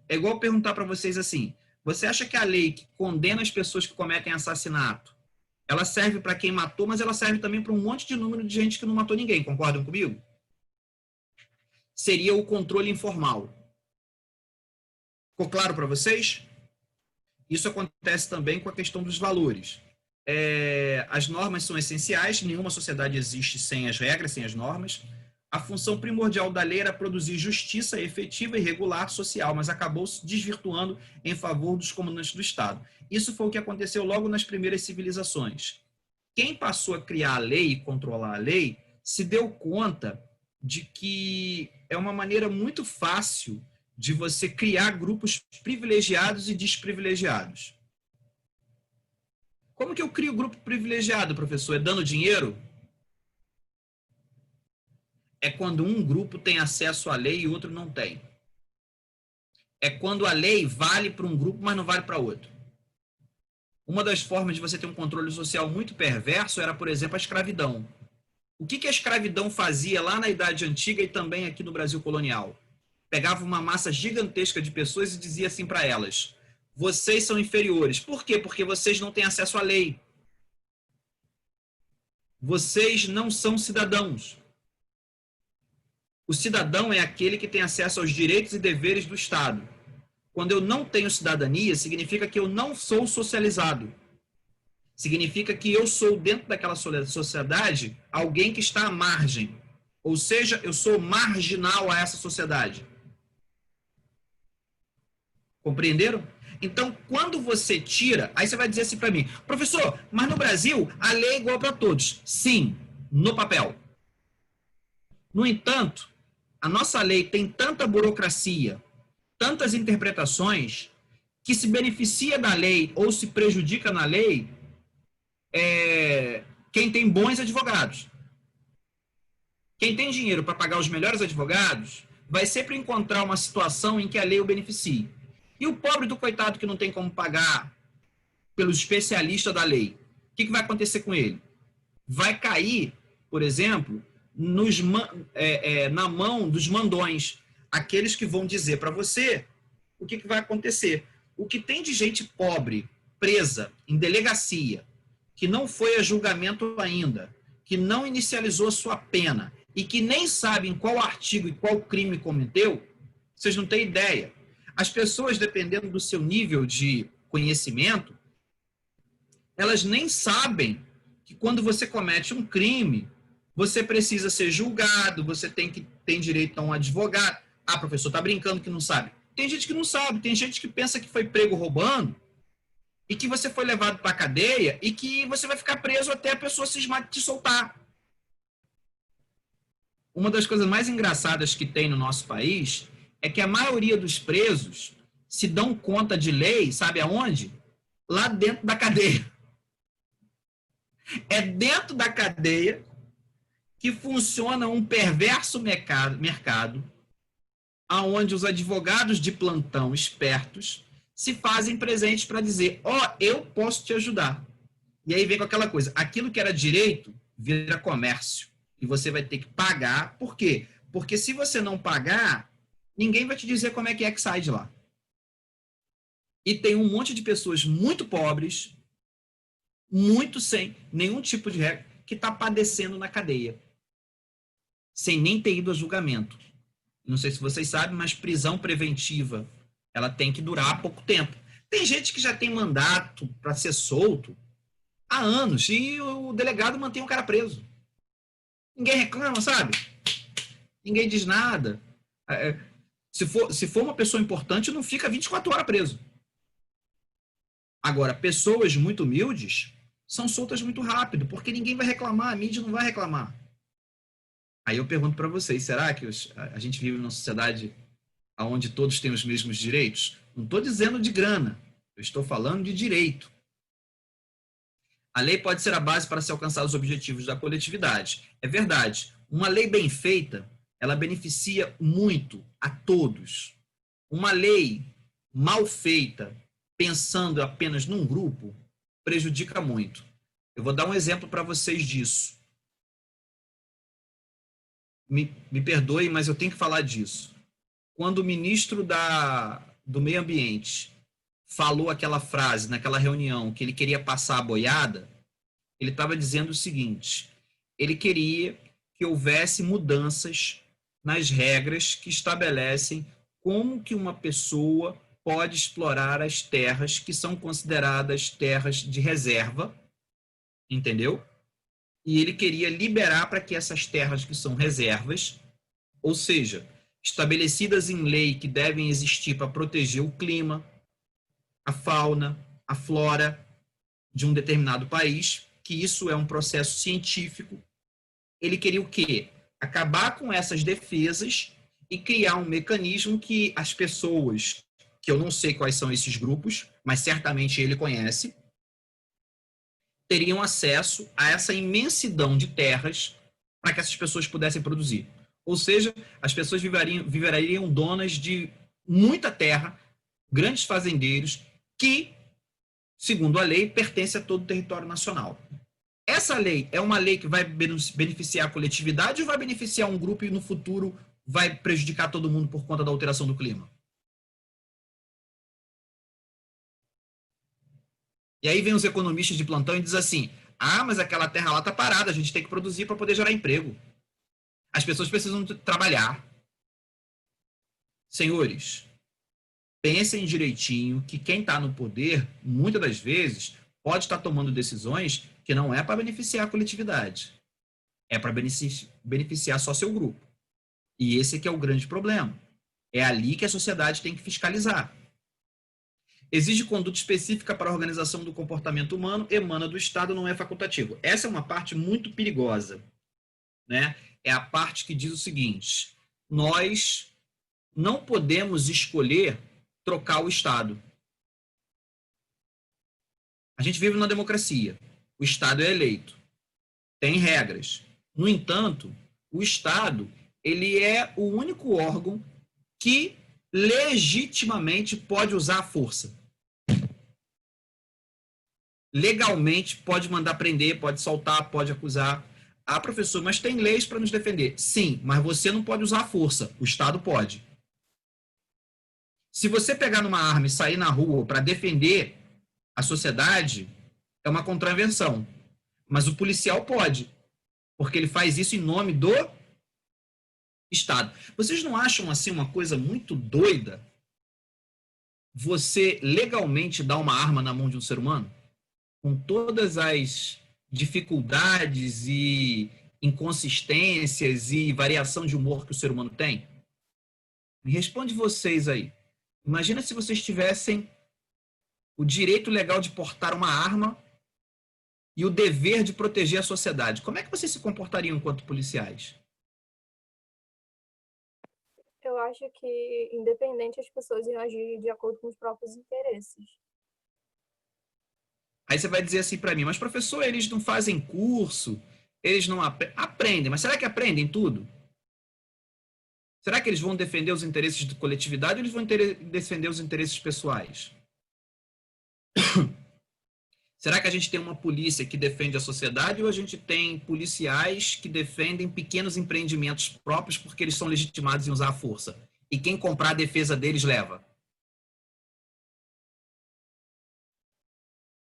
É igual perguntar para vocês assim, você acha que a lei que condena as pessoas que cometem assassinato, ela serve para quem matou, mas ela serve também para um monte de número de gente que não matou ninguém, concordam comigo? Seria o controle informal. Ficou claro para vocês? Isso acontece também com a questão dos valores. As normas são essenciais, nenhuma sociedade existe sem as regras, sem as normas. A função primordial da lei era produzir justiça efetiva e regular social, mas acabou se desvirtuando em favor dos comandantes do Estado. Isso foi o que aconteceu logo nas primeiras civilizações. Quem passou a criar a lei e controlar a lei se deu conta de que é uma maneira muito fácil de você criar grupos privilegiados e desprivilegiados. Como que eu crio grupo privilegiado, professor? É dando dinheiro? É quando um grupo tem acesso à lei e outro não tem. É quando a lei vale para um grupo, mas não vale para outro. Uma das formas de você ter um controle social muito perverso era, por exemplo, a escravidão. O que a escravidão fazia lá na Idade Antiga e também aqui no Brasil colonial? Pegava uma massa gigantesca de pessoas e dizia assim para elas: vocês são inferiores. Por quê? Porque vocês não têm acesso à lei. Vocês não são cidadãos. O cidadão é aquele que tem acesso aos direitos e deveres do Estado. Quando eu não tenho cidadania, significa que eu não sou socializado. Significa que eu sou, dentro daquela sociedade, alguém que está à margem. Ou seja, eu sou marginal a essa sociedade. Compreenderam? Então, quando você tira, aí você vai dizer assim para mim: professor, mas no Brasil a lei é igual para todos. Sim, no papel. No entanto, a nossa lei tem tanta burocracia, tantas interpretações, que se beneficia da lei ou se prejudica na lei quem tem bons advogados. Quem tem dinheiro para pagar os melhores advogados vai sempre encontrar uma situação em que a lei o beneficie. E o pobre do coitado que não tem como pagar pelos especialistas da lei, o que vai acontecer com ele? Vai cair, por exemplo, na mão dos mandões, aqueles que vão dizer para você o que vai acontecer. O que tem de gente pobre, presa em delegacia, que não foi a julgamento ainda, que não inicializou sua pena e que nem sabe em qual artigo e qual crime cometeu, vocês não têm ideia. As pessoas, dependendo do seu nível de conhecimento, elas nem sabem que quando você comete um crime, você precisa ser julgado, você tem direito a um advogado. Ah, professor, tá brincando que não sabe. Tem gente que não sabe, tem gente que pensa que foi prego roubando e que você foi levado para a cadeia e que você vai ficar preso até a pessoa cismar de te soltar. Uma das coisas mais engraçadas que tem no nosso país é que a maioria dos presos se dão conta de lei, sabe aonde? Lá dentro da cadeia. É dentro da cadeia que funciona um perverso mercado onde os advogados de plantão espertos se fazem presentes para dizer: ó, eu posso te ajudar. E aí vem com aquela coisa: aquilo que era direito vira comércio. E você vai ter que pagar. Por quê? Porque se você não pagar, ninguém vai te dizer como é que sai de lá. E tem um monte de pessoas muito pobres, muito sem nenhum tipo de regra, que está padecendo na cadeia, sem nem ter ido a julgamento. Não sei se vocês sabem, mas prisão preventiva, ela tem que durar pouco tempo. Tem gente que já tem mandato para ser solto há anos e o delegado mantém o cara preso. Ninguém reclama, sabe? Ninguém diz nada. Se for uma pessoa importante, não fica 24 horas preso. Agora, pessoas muito humildes são soltas muito rápido, porque ninguém vai reclamar, a mídia não vai reclamar. Aí eu pergunto para vocês, será que a gente vive numa sociedade onde todos têm os mesmos direitos? Não estou dizendo de grana, eu estou falando de direito. A lei pode ser a base para se alcançar os objetivos da coletividade. É verdade. Uma lei bem feita, ela beneficia muito a todos. Uma lei mal feita, pensando apenas num grupo, prejudica muito. Eu vou dar um exemplo para vocês disso. Me perdoe, mas eu tenho que falar disso. Quando o ministro do Meio Ambiente falou aquela frase naquela reunião que ele queria passar a boiada, ele estava dizendo o seguinte: ele queria que houvesse mudanças nas regras que estabelecem como que uma pessoa pode explorar as terras que são consideradas terras de reserva entendeu? E ele queria liberar para que essas terras que são reservas, ou seja, estabelecidas em lei que devem existir para proteger o clima, a fauna, a flora de um determinado país, que isso é um processo científico. Ele queria o quê? Acabar com essas defesas e criar um mecanismo que as pessoas, que eu não sei quais são esses grupos, mas certamente ele conhece, teriam acesso a essa imensidão de terras para que essas pessoas pudessem produzir. Ou seja, as pessoas viveriam donas de muita terra, grandes fazendeiros, que, segundo a lei, pertence a todo o território nacional. Essa lei é uma lei que vai beneficiar a coletividade ou vai beneficiar um grupo e no futuro vai prejudicar todo mundo por conta da alteração do clima? E aí vem os economistas de plantão e diz assim: ah, mas aquela terra lá está parada, a gente tem que produzir para poder gerar emprego. As pessoas precisam trabalhar. Senhores, pensem direitinho que quem está no poder, muitas das vezes, pode estar tomando decisões que não é para beneficiar a coletividade. É para beneficiar só seu grupo. E esse que é o grande problema. É ali que a sociedade tem que fiscalizar. Exige conduta específica para a organização do comportamento humano, emana do Estado, não é facultativo. Essa é uma parte muito perigosa, né? É a parte que diz o seguinte: nós não podemos escolher trocar o Estado. A gente vive numa democracia. O Estado é eleito. Tem regras. No entanto, o Estado, ele é o único órgão que legitimamente pode usar a força. Legalmente pode mandar prender, pode soltar, pode acusar. Ah, professor, mas tem leis para nos defender. Sim, mas você não pode usar a força. O Estado pode. Se você pegar numa arma e sair na rua para defender a sociedade, é uma contravenção. Mas o policial pode, porque ele faz isso em nome do Estado. Vocês não acham assim uma coisa muito doida? Você legalmente dá uma arma na mão de um ser humano? Com todas as dificuldades e inconsistências e variação de humor que o ser humano tem? Me responde vocês aí. Imagina se vocês tivessem o direito legal de portar uma arma e o dever de proteger a sociedade. Como é que vocês se comportariam enquanto policiais? Eu acho que, independente, as pessoas iam agir de acordo com os próprios interesses. Aí você vai dizer assim para mim: mas professor, eles não fazem curso, eles não aprendem, mas será que aprendem tudo? Será que eles vão defender os interesses da coletividade ou eles vão defender os interesses pessoais? Será que a gente tem uma polícia que defende a sociedade ou a gente tem policiais que defendem pequenos empreendimentos próprios porque eles são legitimados em usar a força? E quem comprar a defesa deles leva?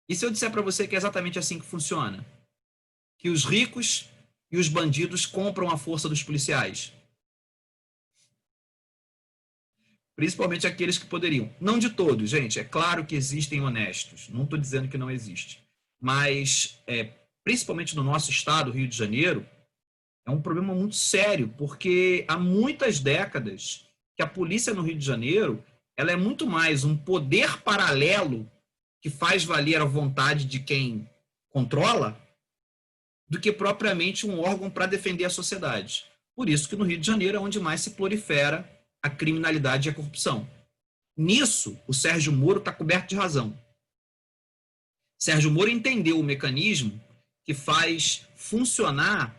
E se eu disser para você que é exatamente assim que funciona? Que os ricos e os bandidos compram a força dos policiais? Principalmente aqueles que poderiam. Não de todos, gente. É claro que existem honestos. Não estou dizendo que não existe. Mas, principalmente no nosso estado, Rio de Janeiro, é um problema muito sério, porque há muitas décadas que a polícia no Rio de Janeiro ela é muito mais um poder paralelo que faz valer a vontade de quem controla do que propriamente um órgão para defender a sociedade. Por isso que no Rio de Janeiro é onde mais se prolifera a criminalidade e a corrupção. Nisso, o Sérgio Moro está coberto de razão. Sérgio Moro entendeu o mecanismo que faz funcionar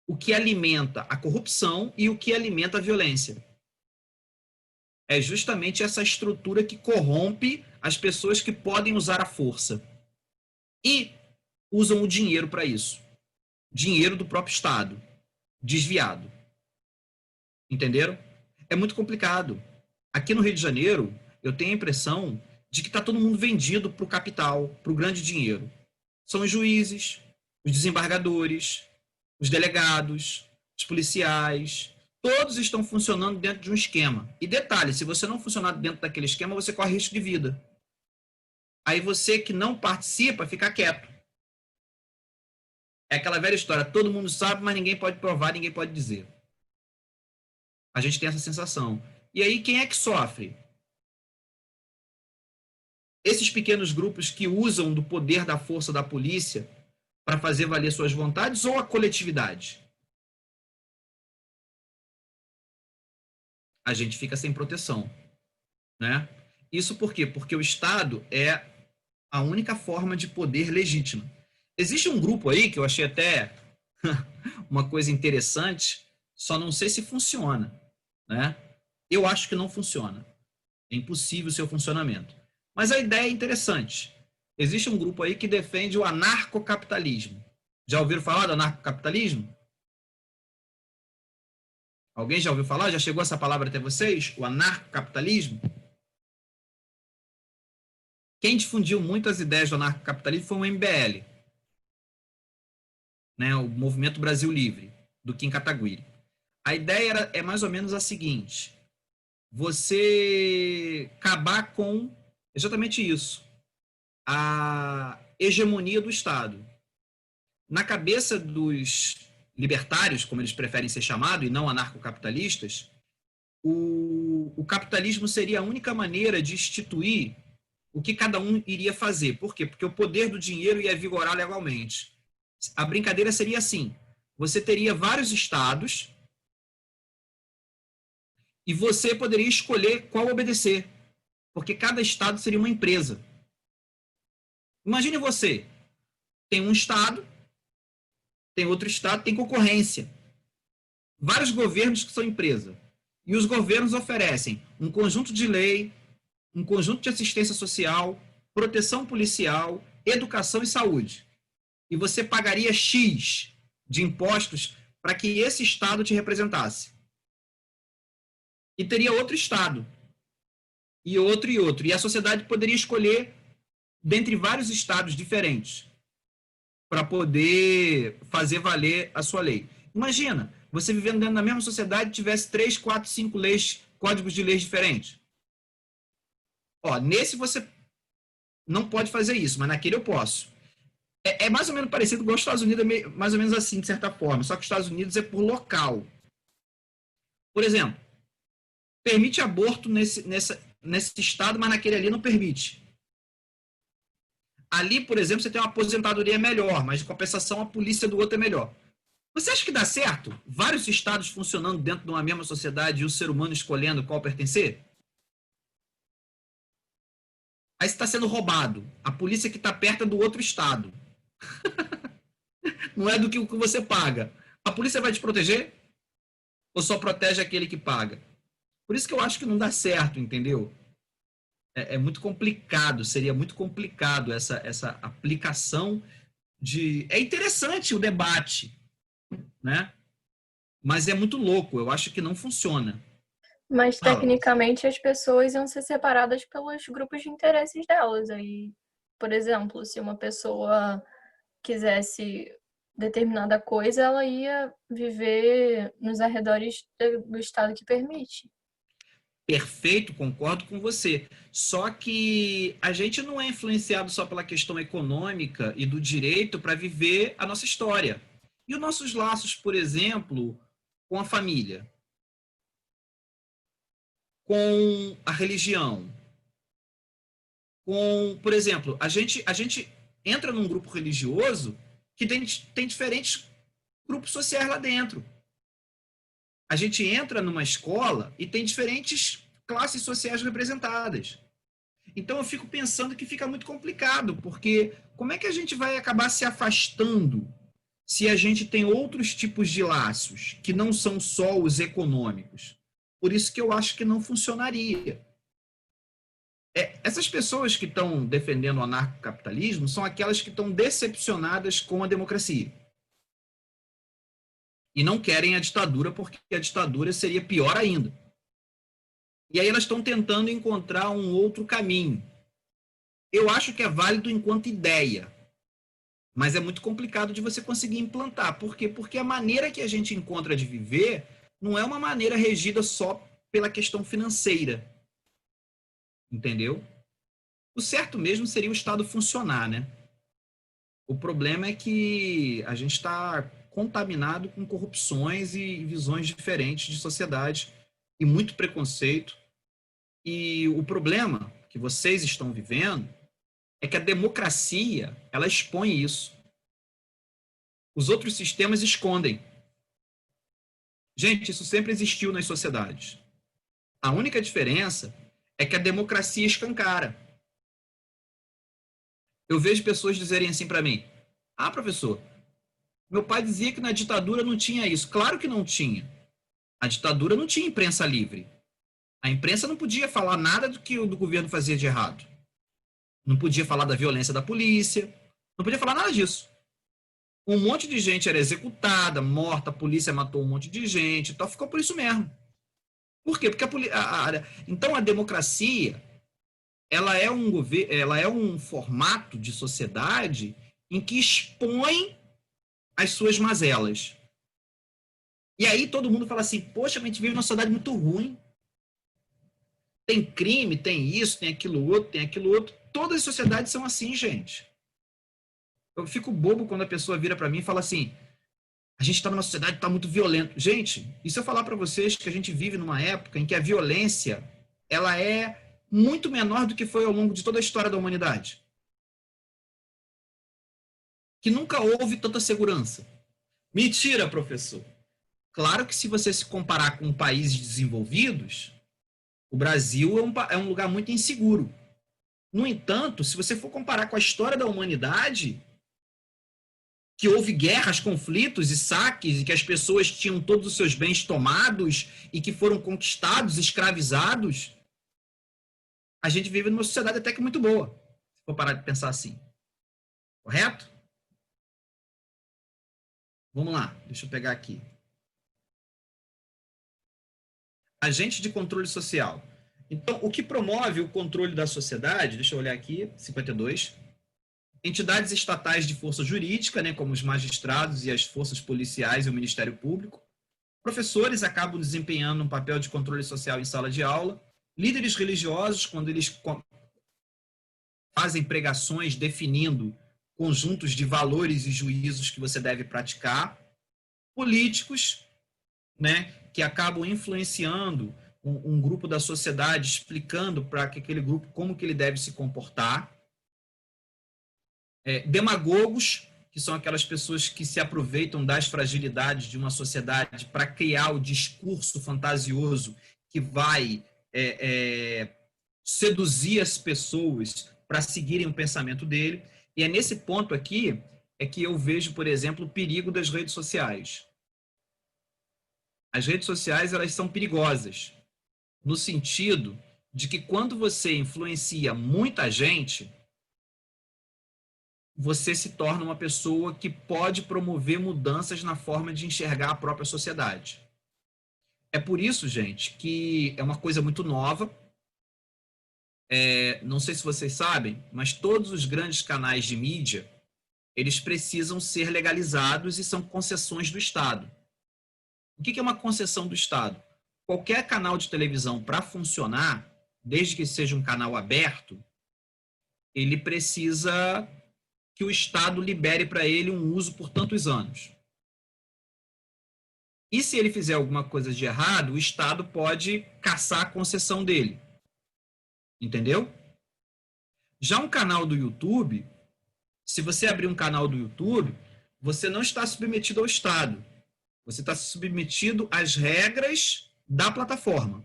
o que alimenta a corrupção e o que alimenta a violência. É justamente essa estrutura que corrompe as pessoas que podem usar a força. E usam o dinheiro para isso. Dinheiro do próprio Estado. Desviado. Entenderam? É muito complicado. Aqui no Rio de Janeiro, eu tenho a impressão de que está todo mundo vendido para o capital, para o grande dinheiro. São os juízes, os desembargadores, os delegados, os policiais, todos estão funcionando dentro de um esquema. E detalhe, se você não funcionar dentro daquele esquema, você corre risco de vida. Aí você que não participa, fica quieto. É aquela velha história, todo mundo sabe, mas ninguém pode provar, ninguém pode dizer. A gente tem essa sensação. E aí, quem é que sofre? Esses pequenos grupos que usam do poder da força da polícia para fazer valer suas vontades ou a coletividade? A gente fica sem proteção, né? Isso por quê? Porque o Estado é a única forma de poder legítima. Existe um grupo aí que eu achei até uma coisa interessante, só não sei se funciona, né? Eu acho que não funciona. É impossível o seu funcionamento. Mas a ideia é interessante. Existe um grupo aí que defende o anarcocapitalismo. Já ouviram falar do anarcocapitalismo? Alguém já ouviu falar? Já chegou essa palavra até vocês? O anarcocapitalismo? Quem difundiu muito as ideias do anarcocapitalismo foi o MBL, né? O Movimento Brasil Livre, do Kim Kataguiri. A ideia é mais ou menos a seguinte: você acabar com exatamente isso, a hegemonia do Estado. Na cabeça dos libertários, como eles preferem ser chamados, e não anarcocapitalistas, o capitalismo seria a única maneira de instituir o que cada um iria fazer. Por quê? Porque o poder do dinheiro ia vigorar legalmente. A brincadeira seria assim: você teria vários estados e você poderia escolher qual obedecer, porque cada estado seria uma empresa. Imagine você, tem um estado, tem outro estado, tem concorrência. Vários governos que são empresa. E os governos oferecem um conjunto de lei, um conjunto de assistência social, proteção policial, educação e saúde. E você pagaria X de impostos para que esse estado te representasse. E teria outro estado. E outro e outro. E a sociedade poderia escolher dentre vários estados diferentes para poder fazer valer a sua lei. Imagina, você vivendo dentro da mesma sociedade tivesse 3, 4, 5 leis, códigos de leis diferentes. Ó, nesse você não pode fazer isso, mas naquele eu posso. É mais ou menos parecido com os Estados Unidos, é mais ou menos assim, de certa forma, só que os Estados Unidos é por local. Por exemplo, permite aborto nesse estado, mas naquele ali não permite. Ali, por exemplo, você tem uma aposentadoria melhor, mas de compensação a polícia do outro é melhor. Você acha que dá certo? Vários estados funcionando dentro de uma mesma sociedade e o ser humano escolhendo qual pertencer? Aí você está sendo roubado. A polícia que está perto é do outro estado. Não é do que você paga. A polícia vai te proteger? Ou só protege aquele que paga? Por isso que eu acho que não dá certo, entendeu? É muito complicado, seria muito complicado essa aplicação de... É interessante o debate, né? Mas é muito louco, eu acho que não funciona. Mas, Fala. tecnicamente, as pessoas iam ser separadas pelos grupos de interesses delas. Aí, por exemplo, se uma pessoa quisesse determinada coisa, ela ia viver nos arredores do estado que permite. Perfeito, concordo com você. Só que a gente não é influenciado só pela questão econômica e do direito para viver a nossa história. E os nossos laços, por exemplo, com a família, com a religião, com, por exemplo, a gente entra num grupo religioso que tem diferentes grupos sociais lá dentro. A gente entra numa escola e tem diferentes classes sociais representadas. Então eu fico pensando que fica muito complicado, porque como é que a gente vai acabar se afastando se a gente tem outros tipos de laços que não são só os econômicos? Por isso que eu acho que não funcionaria. Essas pessoas que estão defendendo o anarcocapitalismo são aquelas que estão decepcionadas com a democracia. E não querem a ditadura, porque a ditadura seria pior ainda. E aí elas estão tentando encontrar um outro caminho. Eu acho que é válido enquanto ideia, mas é muito complicado de você conseguir implantar. Por quê? Porque a maneira que a gente encontra de viver não é uma maneira regida só pela questão financeira. Entendeu? O certo mesmo seria o Estado funcionar, né? O problema é que a gente está contaminado com corrupções e visões diferentes de sociedade e muito preconceito. E o problema que vocês estão vivendo é que a democracia, ela expõe isso. Os outros sistemas escondem. Gente, isso sempre existiu nas sociedades. A única diferença é que a democracia escancara. Eu vejo pessoas dizerem assim para mim: ah, professor, meu pai dizia que na ditadura não tinha isso. Claro que não tinha. A ditadura não tinha imprensa livre. A imprensa não podia falar nada do que o governo fazia de errado. Não podia falar da violência da polícia. Não podia falar nada disso. Um monte de gente era executada, morta, a polícia matou um monte de gente, então ficou por isso mesmo. Por quê? Porque então a democracia, ela é um formato de sociedade em que expõe as suas mazelas. E aí todo mundo fala assim: poxa, a gente vive numa sociedade muito ruim. Tem crime, tem isso, tem aquilo outro, tem aquilo outro. Todas as sociedades são assim, gente. Eu fico bobo quando a pessoa vira para mim e fala assim: a gente está numa sociedade que está muito violenta. Gente, e se eu falar para vocês que a gente vive numa época em que a violência ela é muito menor do que foi ao longo de toda a história da humanidade? Que nunca houve tanta segurança. Mentira, professor. Claro que se você se comparar com países desenvolvidos, o Brasil é um lugar muito inseguro. No entanto, se você for comparar com a história da humanidade, que houve guerras, conflitos e saques, e que as pessoas tinham todos os seus bens tomados e que foram conquistados, escravizados, a gente vive numa sociedade até que muito boa, se for parar de pensar assim. Correto? Vamos lá, deixa eu pegar aqui. Agente de controle social. Então, o que promove o controle da sociedade, deixa eu olhar aqui, 52, entidades estatais de força jurídica, né, como os magistrados e as forças policiais e o Ministério Público. Professores acabam desempenhando um papel de controle social em sala de aula. Líderes religiosos, quando eles fazem pregações definindo conjuntos de valores e juízos que você deve praticar. Políticos, né, que acabam influenciando um grupo da sociedade, explicando para aquele grupo como que ele deve se comportar. Demagogos, que são aquelas pessoas que se aproveitam das fragilidades de uma sociedade para criar o discurso fantasioso que vai seduzir as pessoas para seguirem o pensamento dele. E é nesse ponto aqui que eu vejo, por exemplo, o perigo das redes sociais. As redes sociais, elas são perigosas, no sentido de que quando você influencia muita gente, você se torna uma pessoa que pode promover mudanças na forma de enxergar a própria sociedade. É por isso, gente, que é uma coisa muito nova. Não sei se vocês sabem, mas todos os grandes canais de mídia, eles precisam ser legalizados e são concessões do Estado. O que é uma concessão do Estado? Qualquer canal de televisão, para funcionar, desde que seja um canal aberto, ele precisa que o Estado libere para ele um uso por tantos anos. E se ele fizer alguma coisa de errado, o Estado pode cassar a concessão dele. Entendeu? Já um canal do YouTube, se você abrir um canal do YouTube, você não está submetido ao Estado. Você está submetido às regras da plataforma.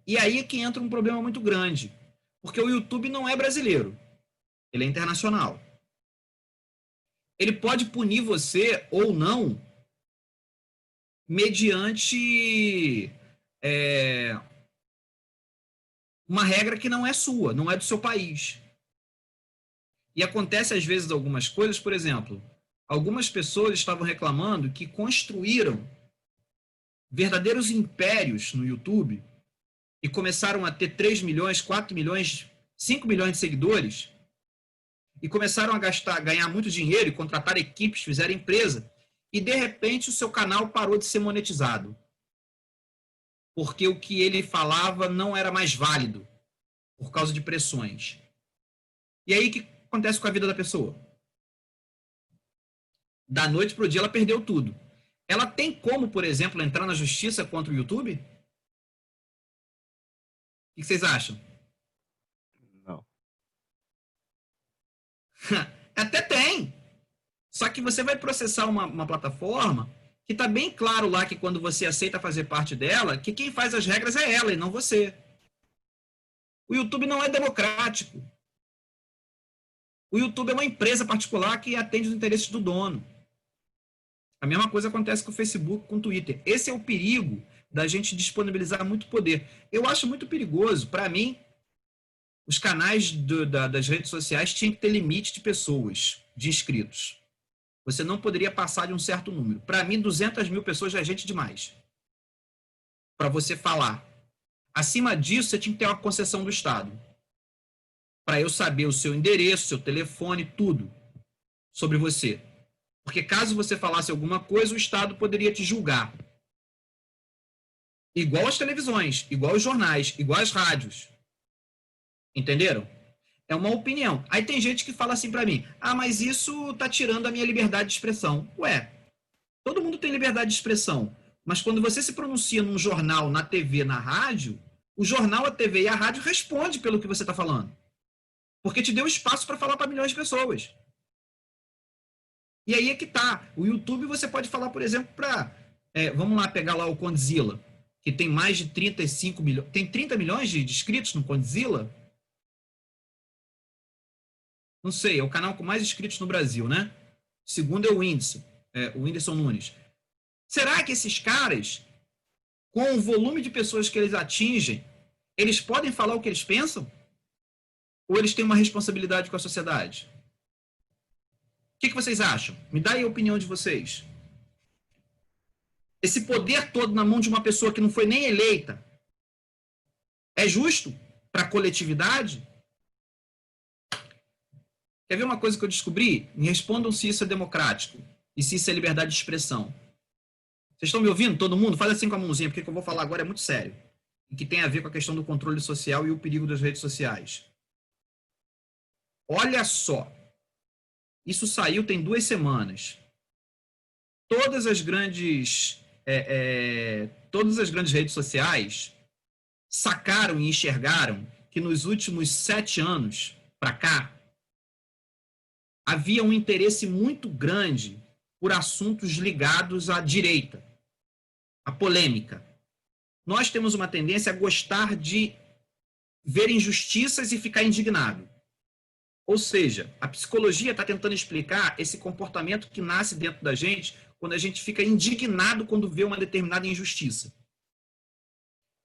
E aí é que entra um problema muito grande, porque o YouTube não é brasileiro, ele é internacional. Ele pode punir você ou não mediante uma regra que não é sua, não é do seu país. E acontece às vezes algumas coisas, por exemplo, algumas pessoas estavam reclamando que construíram verdadeiros impérios no YouTube e começaram a ter 3 milhões, 4 milhões, 5 milhões de seguidores e começaram a ganhar muito dinheiro e contratar equipes, fizeram empresa e de repente o seu canal parou de ser monetizado. Porque o que ele falava não era mais válido por causa de pressões. E aí acontece com a vida da pessoa? Da noite para o dia ela perdeu tudo. Ela tem como, por exemplo, entrar na justiça contra o YouTube? O que vocês acham? Não. Até tem. Só que você vai processar uma plataforma que está bem claro lá que quando você aceita fazer parte dela, que quem faz as regras é ela e não você. O YouTube não é democrático. O YouTube é uma empresa particular que atende os interesses do dono. A mesma coisa acontece com o Facebook, com o Twitter. Esse é o perigo da gente disponibilizar muito poder. Eu acho muito perigoso. Para mim, os canais das redes sociais tinham que ter limite de pessoas, de inscritos. Você não poderia passar de um certo número. Para mim, 200 mil pessoas já é gente demais. Para você falar. Acima disso, você tinha que ter uma concessão do Estado. Para eu saber o seu endereço, seu telefone, tudo sobre você. Porque caso você falasse alguma coisa, o Estado poderia te julgar. Igual as televisões, igual os jornais, igual as rádios. Entenderam? É uma opinião. Aí tem gente que fala assim para mim, mas isso tá tirando a minha liberdade de expressão. Ué, todo mundo tem liberdade de expressão. Mas quando você se pronuncia num jornal, na TV, na rádio, o jornal, a TV e a rádio respondem pelo que você está falando. Porque te deu espaço para falar para milhões de pessoas. E aí é que tá. O YouTube você pode falar, por exemplo, para... vamos lá pegar lá o Condzilla, que tem mais de 35 milhões... Tem 30 milhões de inscritos no Condzilla? Não sei, é o canal com mais inscritos no Brasil, né? O segundo é o Whindersson Nunes. Será que esses caras, com o volume de pessoas que eles atingem, eles podem falar o que eles pensam? Ou eles têm uma responsabilidade com a sociedade? O que vocês acham? Me dá aí a opinião de vocês. Esse poder todo na mão de uma pessoa que não foi nem eleita, é justo para a coletividade? Quer ver uma coisa que eu descobri? Me respondam se isso é democrático e se isso é liberdade de expressão. Vocês estão me ouvindo? Todo mundo? Faz assim com a mãozinha, porque o que eu vou falar agora é muito sério. E que tem a ver com a questão do controle social e o perigo das redes sociais. Olha só. Isso saiu tem 2 semanas. Todas as grandes redes sociais sacaram e enxergaram que nos últimos 7 anos para cá havia um interesse muito grande por assuntos ligados à direita, à polêmica. Nós temos uma tendência a gostar de ver injustiças e ficar indignado. Ou seja, a psicologia está tentando explicar esse comportamento que nasce dentro da gente quando a gente fica indignado quando vê uma determinada injustiça.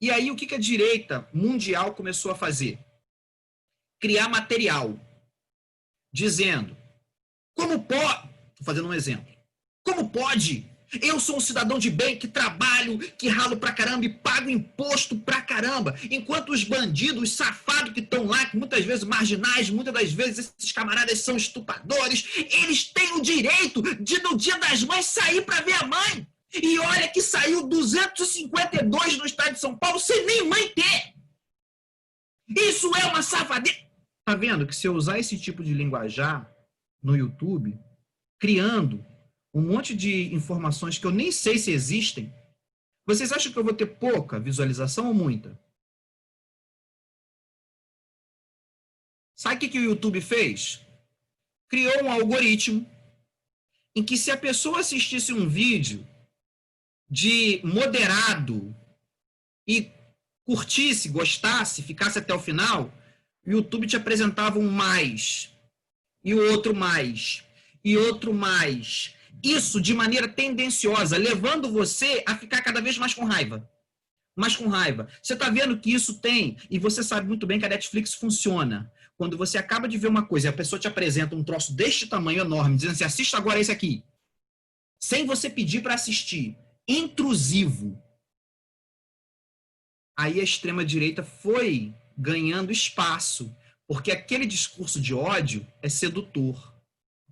E aí, o que a direita mundial começou a fazer? Criar material, dizendo, como pode... Estou fazendo um exemplo. Como pode? Eu sou um cidadão de bem que trabalho, que ralo pra caramba e pago imposto pra caramba, enquanto os bandidos, os safados que estão lá, que muitas vezes marginais, muitas das vezes esses camaradas são estupradores, eles têm o direito de no Dia das Mães sair pra ver a mãe. E olha que saiu 252 no estado de São Paulo sem nem mãe ter. Isso é uma safadeza. Tá vendo que se eu usar esse tipo de linguajar no YouTube, criando um monte de informações que eu nem sei se existem, vocês acham que eu vou ter pouca visualização ou muita? Sabe o que o YouTube fez? Criou um algoritmo em que se a pessoa assistisse um vídeo de moderado e curtisse, gostasse, ficasse até o final, o YouTube te apresentava um mais, e o outro mais, e outro mais. Isso de maneira tendenciosa, levando você a ficar cada vez mais com raiva. Mais com raiva. Você está vendo que isso tem, e você sabe muito bem que a Netflix funciona. Quando você acaba de ver uma coisa e a pessoa te apresenta um troço deste tamanho enorme, dizendo assim, assista agora esse aqui. Sem você pedir para assistir. Intrusivo. Aí a extrema-direita foi ganhando espaço, porque aquele discurso de ódio é sedutor.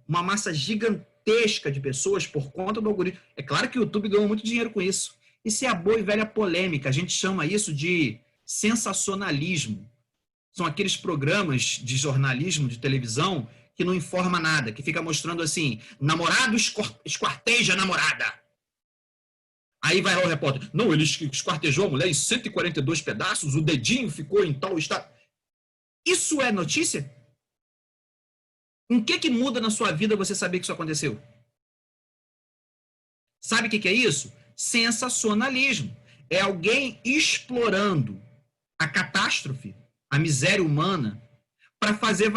Uma massa gigantesca de pessoas por conta do algoritmo. É claro que o YouTube ganhou muito dinheiro com isso. Isso é a boa e velha polêmica. A gente chama isso de sensacionalismo. São aqueles programas de jornalismo, de televisão, que não informa nada, que fica mostrando assim, namorado esquarteja a namorada. Aí vai lá o repórter, não, ele esquartejou a mulher em 142 pedaços, o dedinho ficou em tal estado. Isso é notícia? Em que muda na sua vida você saber que isso aconteceu? Sabe o que é isso? Sensacionalismo. É alguém explorando a catástrofe, a miséria humana, para fazer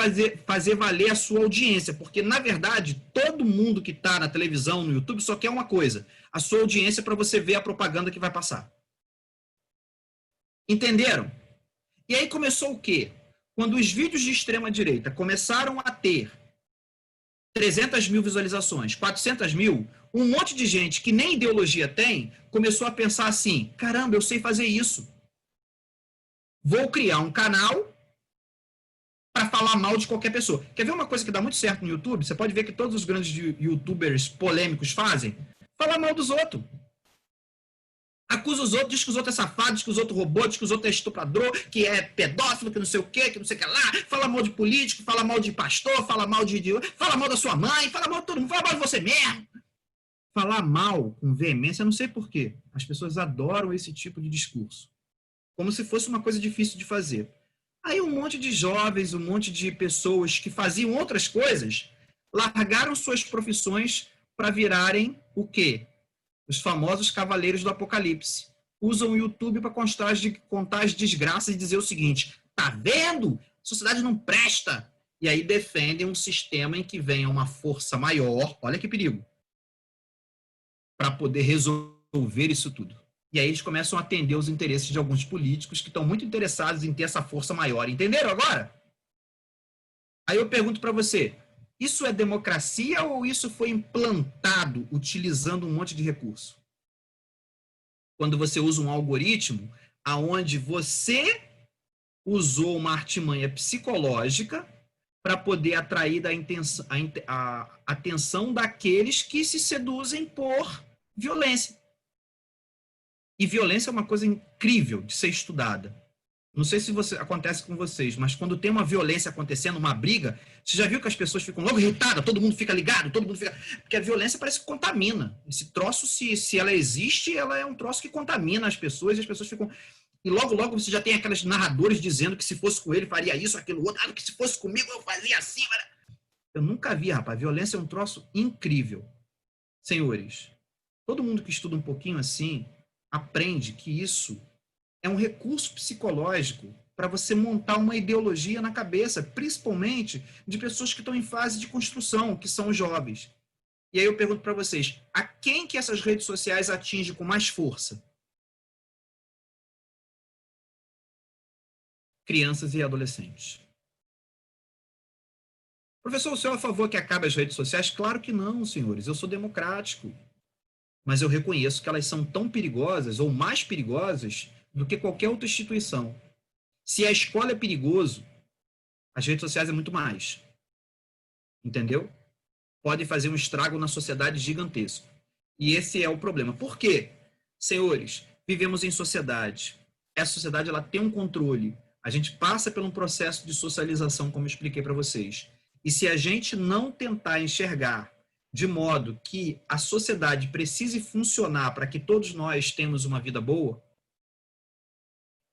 valer a sua audiência. Porque, na verdade, todo mundo que está na televisão, no YouTube, só quer uma coisa: a sua audiência para você ver a propaganda que vai passar. Entenderam? E aí começou o quê? Quando os vídeos de extrema-direita começaram a ter 300 mil visualizações, 400 mil, um monte de gente que nem ideologia tem, começou a pensar assim, caramba, eu sei fazer isso. Vou criar um canal para falar mal de qualquer pessoa. Quer ver uma coisa que dá muito certo no YouTube? Você pode ver que todos os grandes youtubers polêmicos fazem? Falar mal dos outros. Acusa os outros, diz que os outros é safado, diz que os outros roubou, diz que os outros é estuprador, que é pedófilo, que não sei o quê, que não sei o que lá. Fala mal de político, fala mal de pastor, fala mal fala mal da sua mãe, fala mal de todo mundo, fala mal de você mesmo. Falar mal com veemência, eu não sei porquê. As pessoas adoram esse tipo de discurso. Como se fosse uma coisa difícil de fazer. Aí um monte de jovens, um monte de pessoas que faziam outras coisas, largaram suas profissões para virarem o quê? Os famosos cavaleiros do apocalipse. Usam o YouTube para contar as desgraças e dizer o seguinte, tá vendo? A sociedade não presta. E aí defendem um sistema em que venha uma força maior, olha que perigo, para poder resolver isso tudo. E aí eles começam a atender os interesses de alguns políticos que estão muito interessados em ter essa força maior. Entenderam agora? Aí eu pergunto para você, isso é democracia ou isso foi implantado utilizando um monte de recurso? Quando você usa um algoritmo aonde você usou uma artimanha psicológica para poder atrair a atenção daqueles que se seduzem por violência. E violência é uma coisa incrível de ser estudada. Não sei se acontece com vocês, mas quando tem uma violência acontecendo, uma briga, você já viu que as pessoas ficam logo irritadas, todo mundo fica ligado, todo mundo fica... Porque a violência parece que contamina. Esse troço, se ela existe, ela é um troço que contamina as pessoas, e as pessoas ficam... E logo, logo você já tem aqueles narradores dizendo que se fosse com ele, faria isso, aquilo, outro, que se fosse comigo, eu fazia assim. Eu nunca vi, rapaz. A violência é um troço incrível. Senhores, todo mundo que estuda um pouquinho assim, aprende que isso é um recurso psicológico para você montar uma ideologia na cabeça, principalmente de pessoas que estão em fase de construção, que são os jovens. E aí eu pergunto para vocês, a quem que essas redes sociais atingem com mais força? Crianças e adolescentes. Professor, o senhor é a favor que acabe as redes sociais? Claro que não, senhores. Eu sou democrático. Mas eu reconheço que elas são tão perigosas ou mais perigosas do que qualquer outra instituição. Se a escola é perigoso, as redes sociais é muito mais. Entendeu? Pode fazer um estrago na sociedade gigantesco. E esse é o problema. Por quê? Senhores, vivemos em sociedade. Essa sociedade ela tem um controle. A gente passa por um processo de socialização, como eu expliquei para vocês. E se a gente não tentar enxergar de modo que a sociedade precise funcionar para que todos nós tenhamos uma vida boa,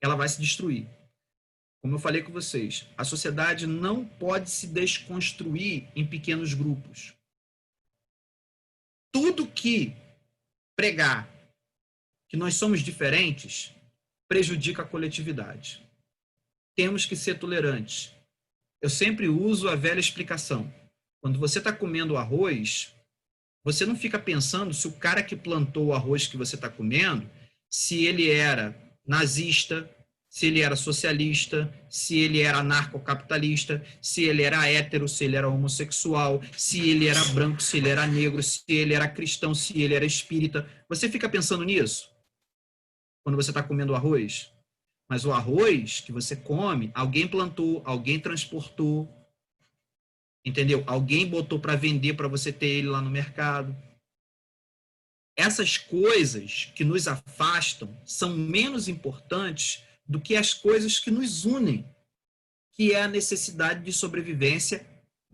ela vai se destruir. Como eu falei com vocês, a sociedade não pode se desconstruir em pequenos grupos. Tudo que pregar que nós somos diferentes prejudica a coletividade. Temos que ser tolerantes. Eu sempre uso a velha explicação. Quando você está comendo arroz, você não fica pensando se o cara que plantou o arroz que você está comendo, se ele era nazista, se ele era socialista, se ele era anarcocapitalista, se ele era hétero, se ele era homossexual, se ele era branco, se ele era negro, se ele era cristão, se ele era espírita. Você fica pensando nisso quando você está comendo arroz? Mas o arroz que você come, alguém plantou, alguém transportou, entendeu? Alguém botou para vender para você ter ele lá no mercado. Essas coisas que nos afastam são menos importantes do que as coisas que nos unem, que é a necessidade de sobrevivência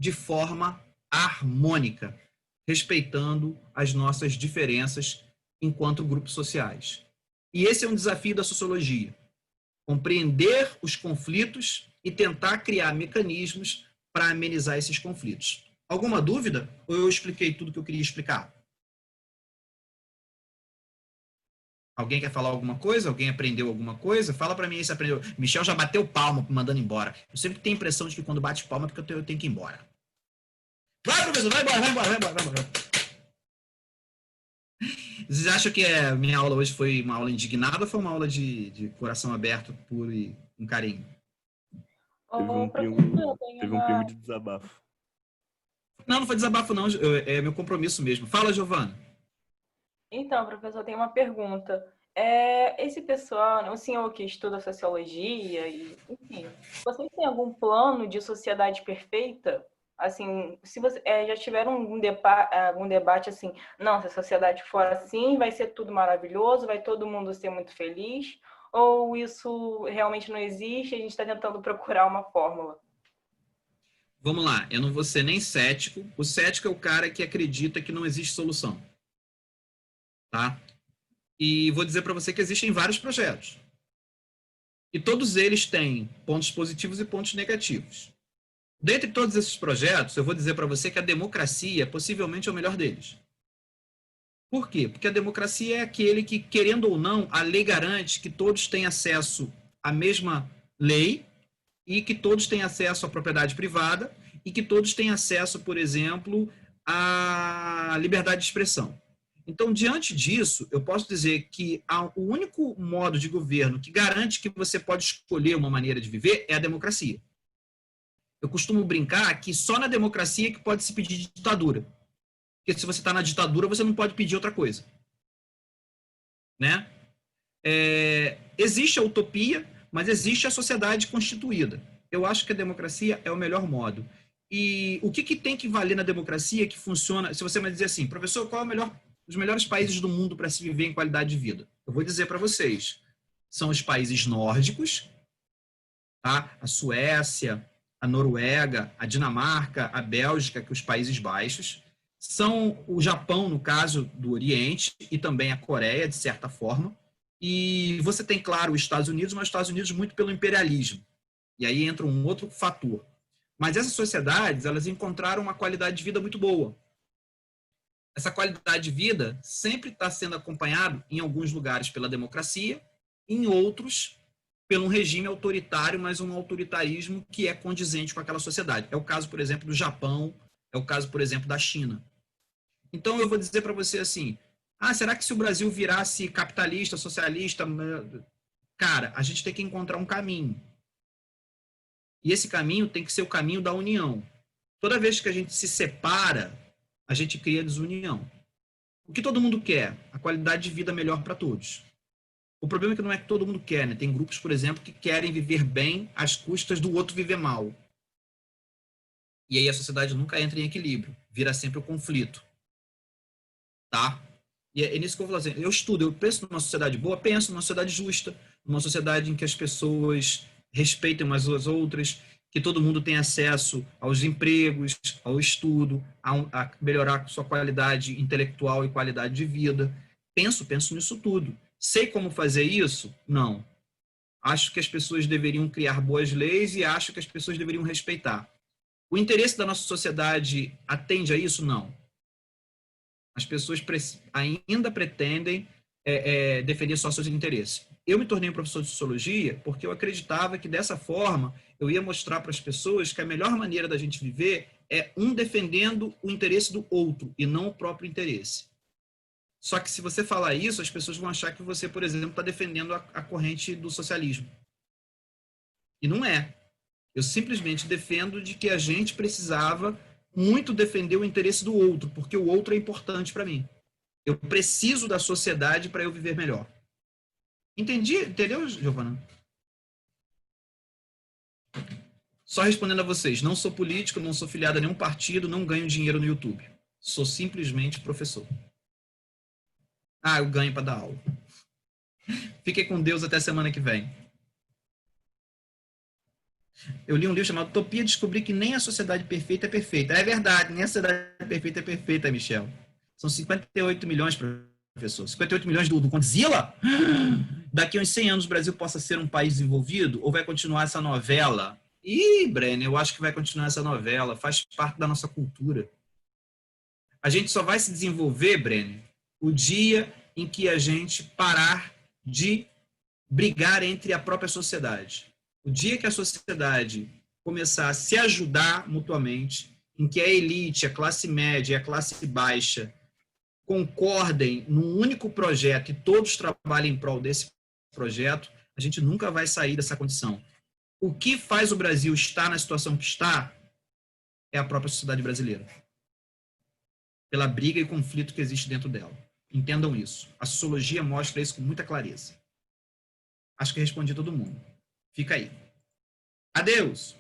de forma harmônica, respeitando as nossas diferenças enquanto grupos sociais. E esse é um desafio da sociologia: compreender os conflitos e tentar criar mecanismos para amenizar esses conflitos. Alguma dúvida? Ou eu expliquei tudo que eu queria explicar? Alguém quer falar alguma coisa? Alguém aprendeu alguma coisa? Fala para mim aí se aprendeu. Michel já bateu palma mandando embora. Eu sempre tenho a impressão de que quando bate palma é porque eu tenho que ir embora. Vai, professor, vai embora, vai embora, vai embora, vai embora. Vocês acham que a minha aula hoje foi uma aula indignada ou foi uma aula de coração aberto, puro e com carinho? Teve um pingo de desabafo. Não, não foi desabafo não, é meu compromisso mesmo. Fala, Giovana. Então, professor, tem uma pergunta. Esse pessoal, né, o senhor que estuda sociologia, e, enfim, vocês têm algum plano de sociedade perfeita? Assim, se você já tiveram algum debate assim, não, se a sociedade for assim, vai ser tudo maravilhoso, vai todo mundo ser muito feliz, ou isso realmente não existe, a gente está tentando procurar uma fórmula? Vamos lá, eu não vou ser nem cético. O cético é o cara que acredita que não existe solução. Tá? E vou dizer para você que existem vários projetos. E todos eles têm pontos positivos e pontos negativos. Dentre todos esses projetos, eu vou dizer para você que a democracia possivelmente é o melhor deles. Por quê? Porque a democracia é aquele que, querendo ou não, a lei garante que todos têm acesso à mesma lei e que todos têm acesso à propriedade privada e que todos têm acesso, por exemplo, à liberdade de expressão. Então, diante disso, eu posso dizer que o único modo de governo que garante que você pode escolher uma maneira de viver é a democracia. Eu costumo brincar que só na democracia que pode se pedir ditadura. Porque se você está na ditadura, você não pode pedir outra coisa. Né? Existe a utopia, mas existe a sociedade constituída. Eu acho que a democracia é o melhor modo. E o que tem que valer na democracia que funciona? Se você me dizer assim, professor, qual é os melhores países do mundo para se viver em qualidade de vida? Eu vou dizer para vocês. São os países nórdicos, tá? A Suécia, a Noruega, a Dinamarca, a Bélgica, que os Países Baixos. São o Japão, no caso do Oriente, e também a Coreia, de certa forma. E você tem, claro, os Estados Unidos, mas os Estados Unidos muito pelo imperialismo. E aí entra um outro fator. Mas essas sociedades, elas encontraram uma qualidade de vida muito boa. Essa qualidade de vida sempre está sendo acompanhado, em alguns lugares, pela democracia, em outros, pelo um regime autoritário, mas um autoritarismo que é condizente com aquela sociedade. É o caso, por exemplo, do Japão, é o caso, por exemplo, da China. Então, eu vou dizer para você assim, será que se o Brasil virasse capitalista, socialista... Cara, a gente tem que encontrar um caminho. E esse caminho tem que ser o caminho da união. Toda vez que a gente se separa, a gente cria desunião. O que todo mundo quer? A qualidade de vida melhor para todos. O problema é que não é que todo mundo quer, né? Tem grupos, por exemplo, que querem viver bem às custas do outro viver mal. E aí a sociedade nunca entra em equilíbrio. Vira sempre o conflito. Tá? E é nisso que eu vou falar assim, eu penso numa sociedade boa, penso numa sociedade justa, numa sociedade em que as pessoas respeitem umas às outras, que todo mundo tenha acesso aos empregos, ao estudo, a melhorar sua qualidade intelectual e qualidade de vida. Penso nisso tudo. Sei como fazer isso? Não. Acho que as pessoas deveriam criar boas leis e acho que as pessoas deveriam respeitar. O interesse da nossa sociedade atende a isso? Não. As pessoas ainda pretendem defender só seus interesses. Eu me tornei um professor de sociologia porque eu acreditava que dessa forma eu ia mostrar para as pessoas que a melhor maneira da gente viver é um defendendo o interesse do outro e não o próprio interesse. Só que se você falar isso, as pessoas vão achar que você, por exemplo, está defendendo a corrente do socialismo. E não é. Eu simplesmente defendo de que a gente precisava muito defender o interesse do outro, porque o outro é importante para mim. Eu preciso da sociedade para eu viver melhor. Entendeu, Giovana? Só respondendo a vocês, não sou político, não sou filiado a nenhum partido, não ganho dinheiro no YouTube. Sou simplesmente professor. Eu ganho para dar aula. Fiquem com Deus até semana que vem. Eu li um livro chamado Utopia e descobri que nem a sociedade perfeita é perfeita. É verdade, nem a sociedade perfeita é perfeita, Michel. São 58 milhões, professor. 58 milhões do Godzilla? Daqui a uns 100 anos o Brasil possa ser um país desenvolvido? Ou vai continuar essa novela? Ih, Brenner, eu acho que vai continuar essa novela. Faz parte da nossa cultura. A gente só vai se desenvolver, Brenner, o dia em que a gente parar de brigar entre a própria sociedade. O dia que a sociedade começar a se ajudar mutuamente, em que a elite, a classe média e a classe baixa concordem num único projeto e todos trabalhem em prol desse projeto, a gente nunca vai sair dessa condição. O que faz o Brasil estar na situação que está é a própria sociedade brasileira. Pela briga e conflito que existe dentro dela. Entendam isso. A sociologia mostra isso com muita clareza. Acho que respondi todo mundo. Fica aí. Adeus!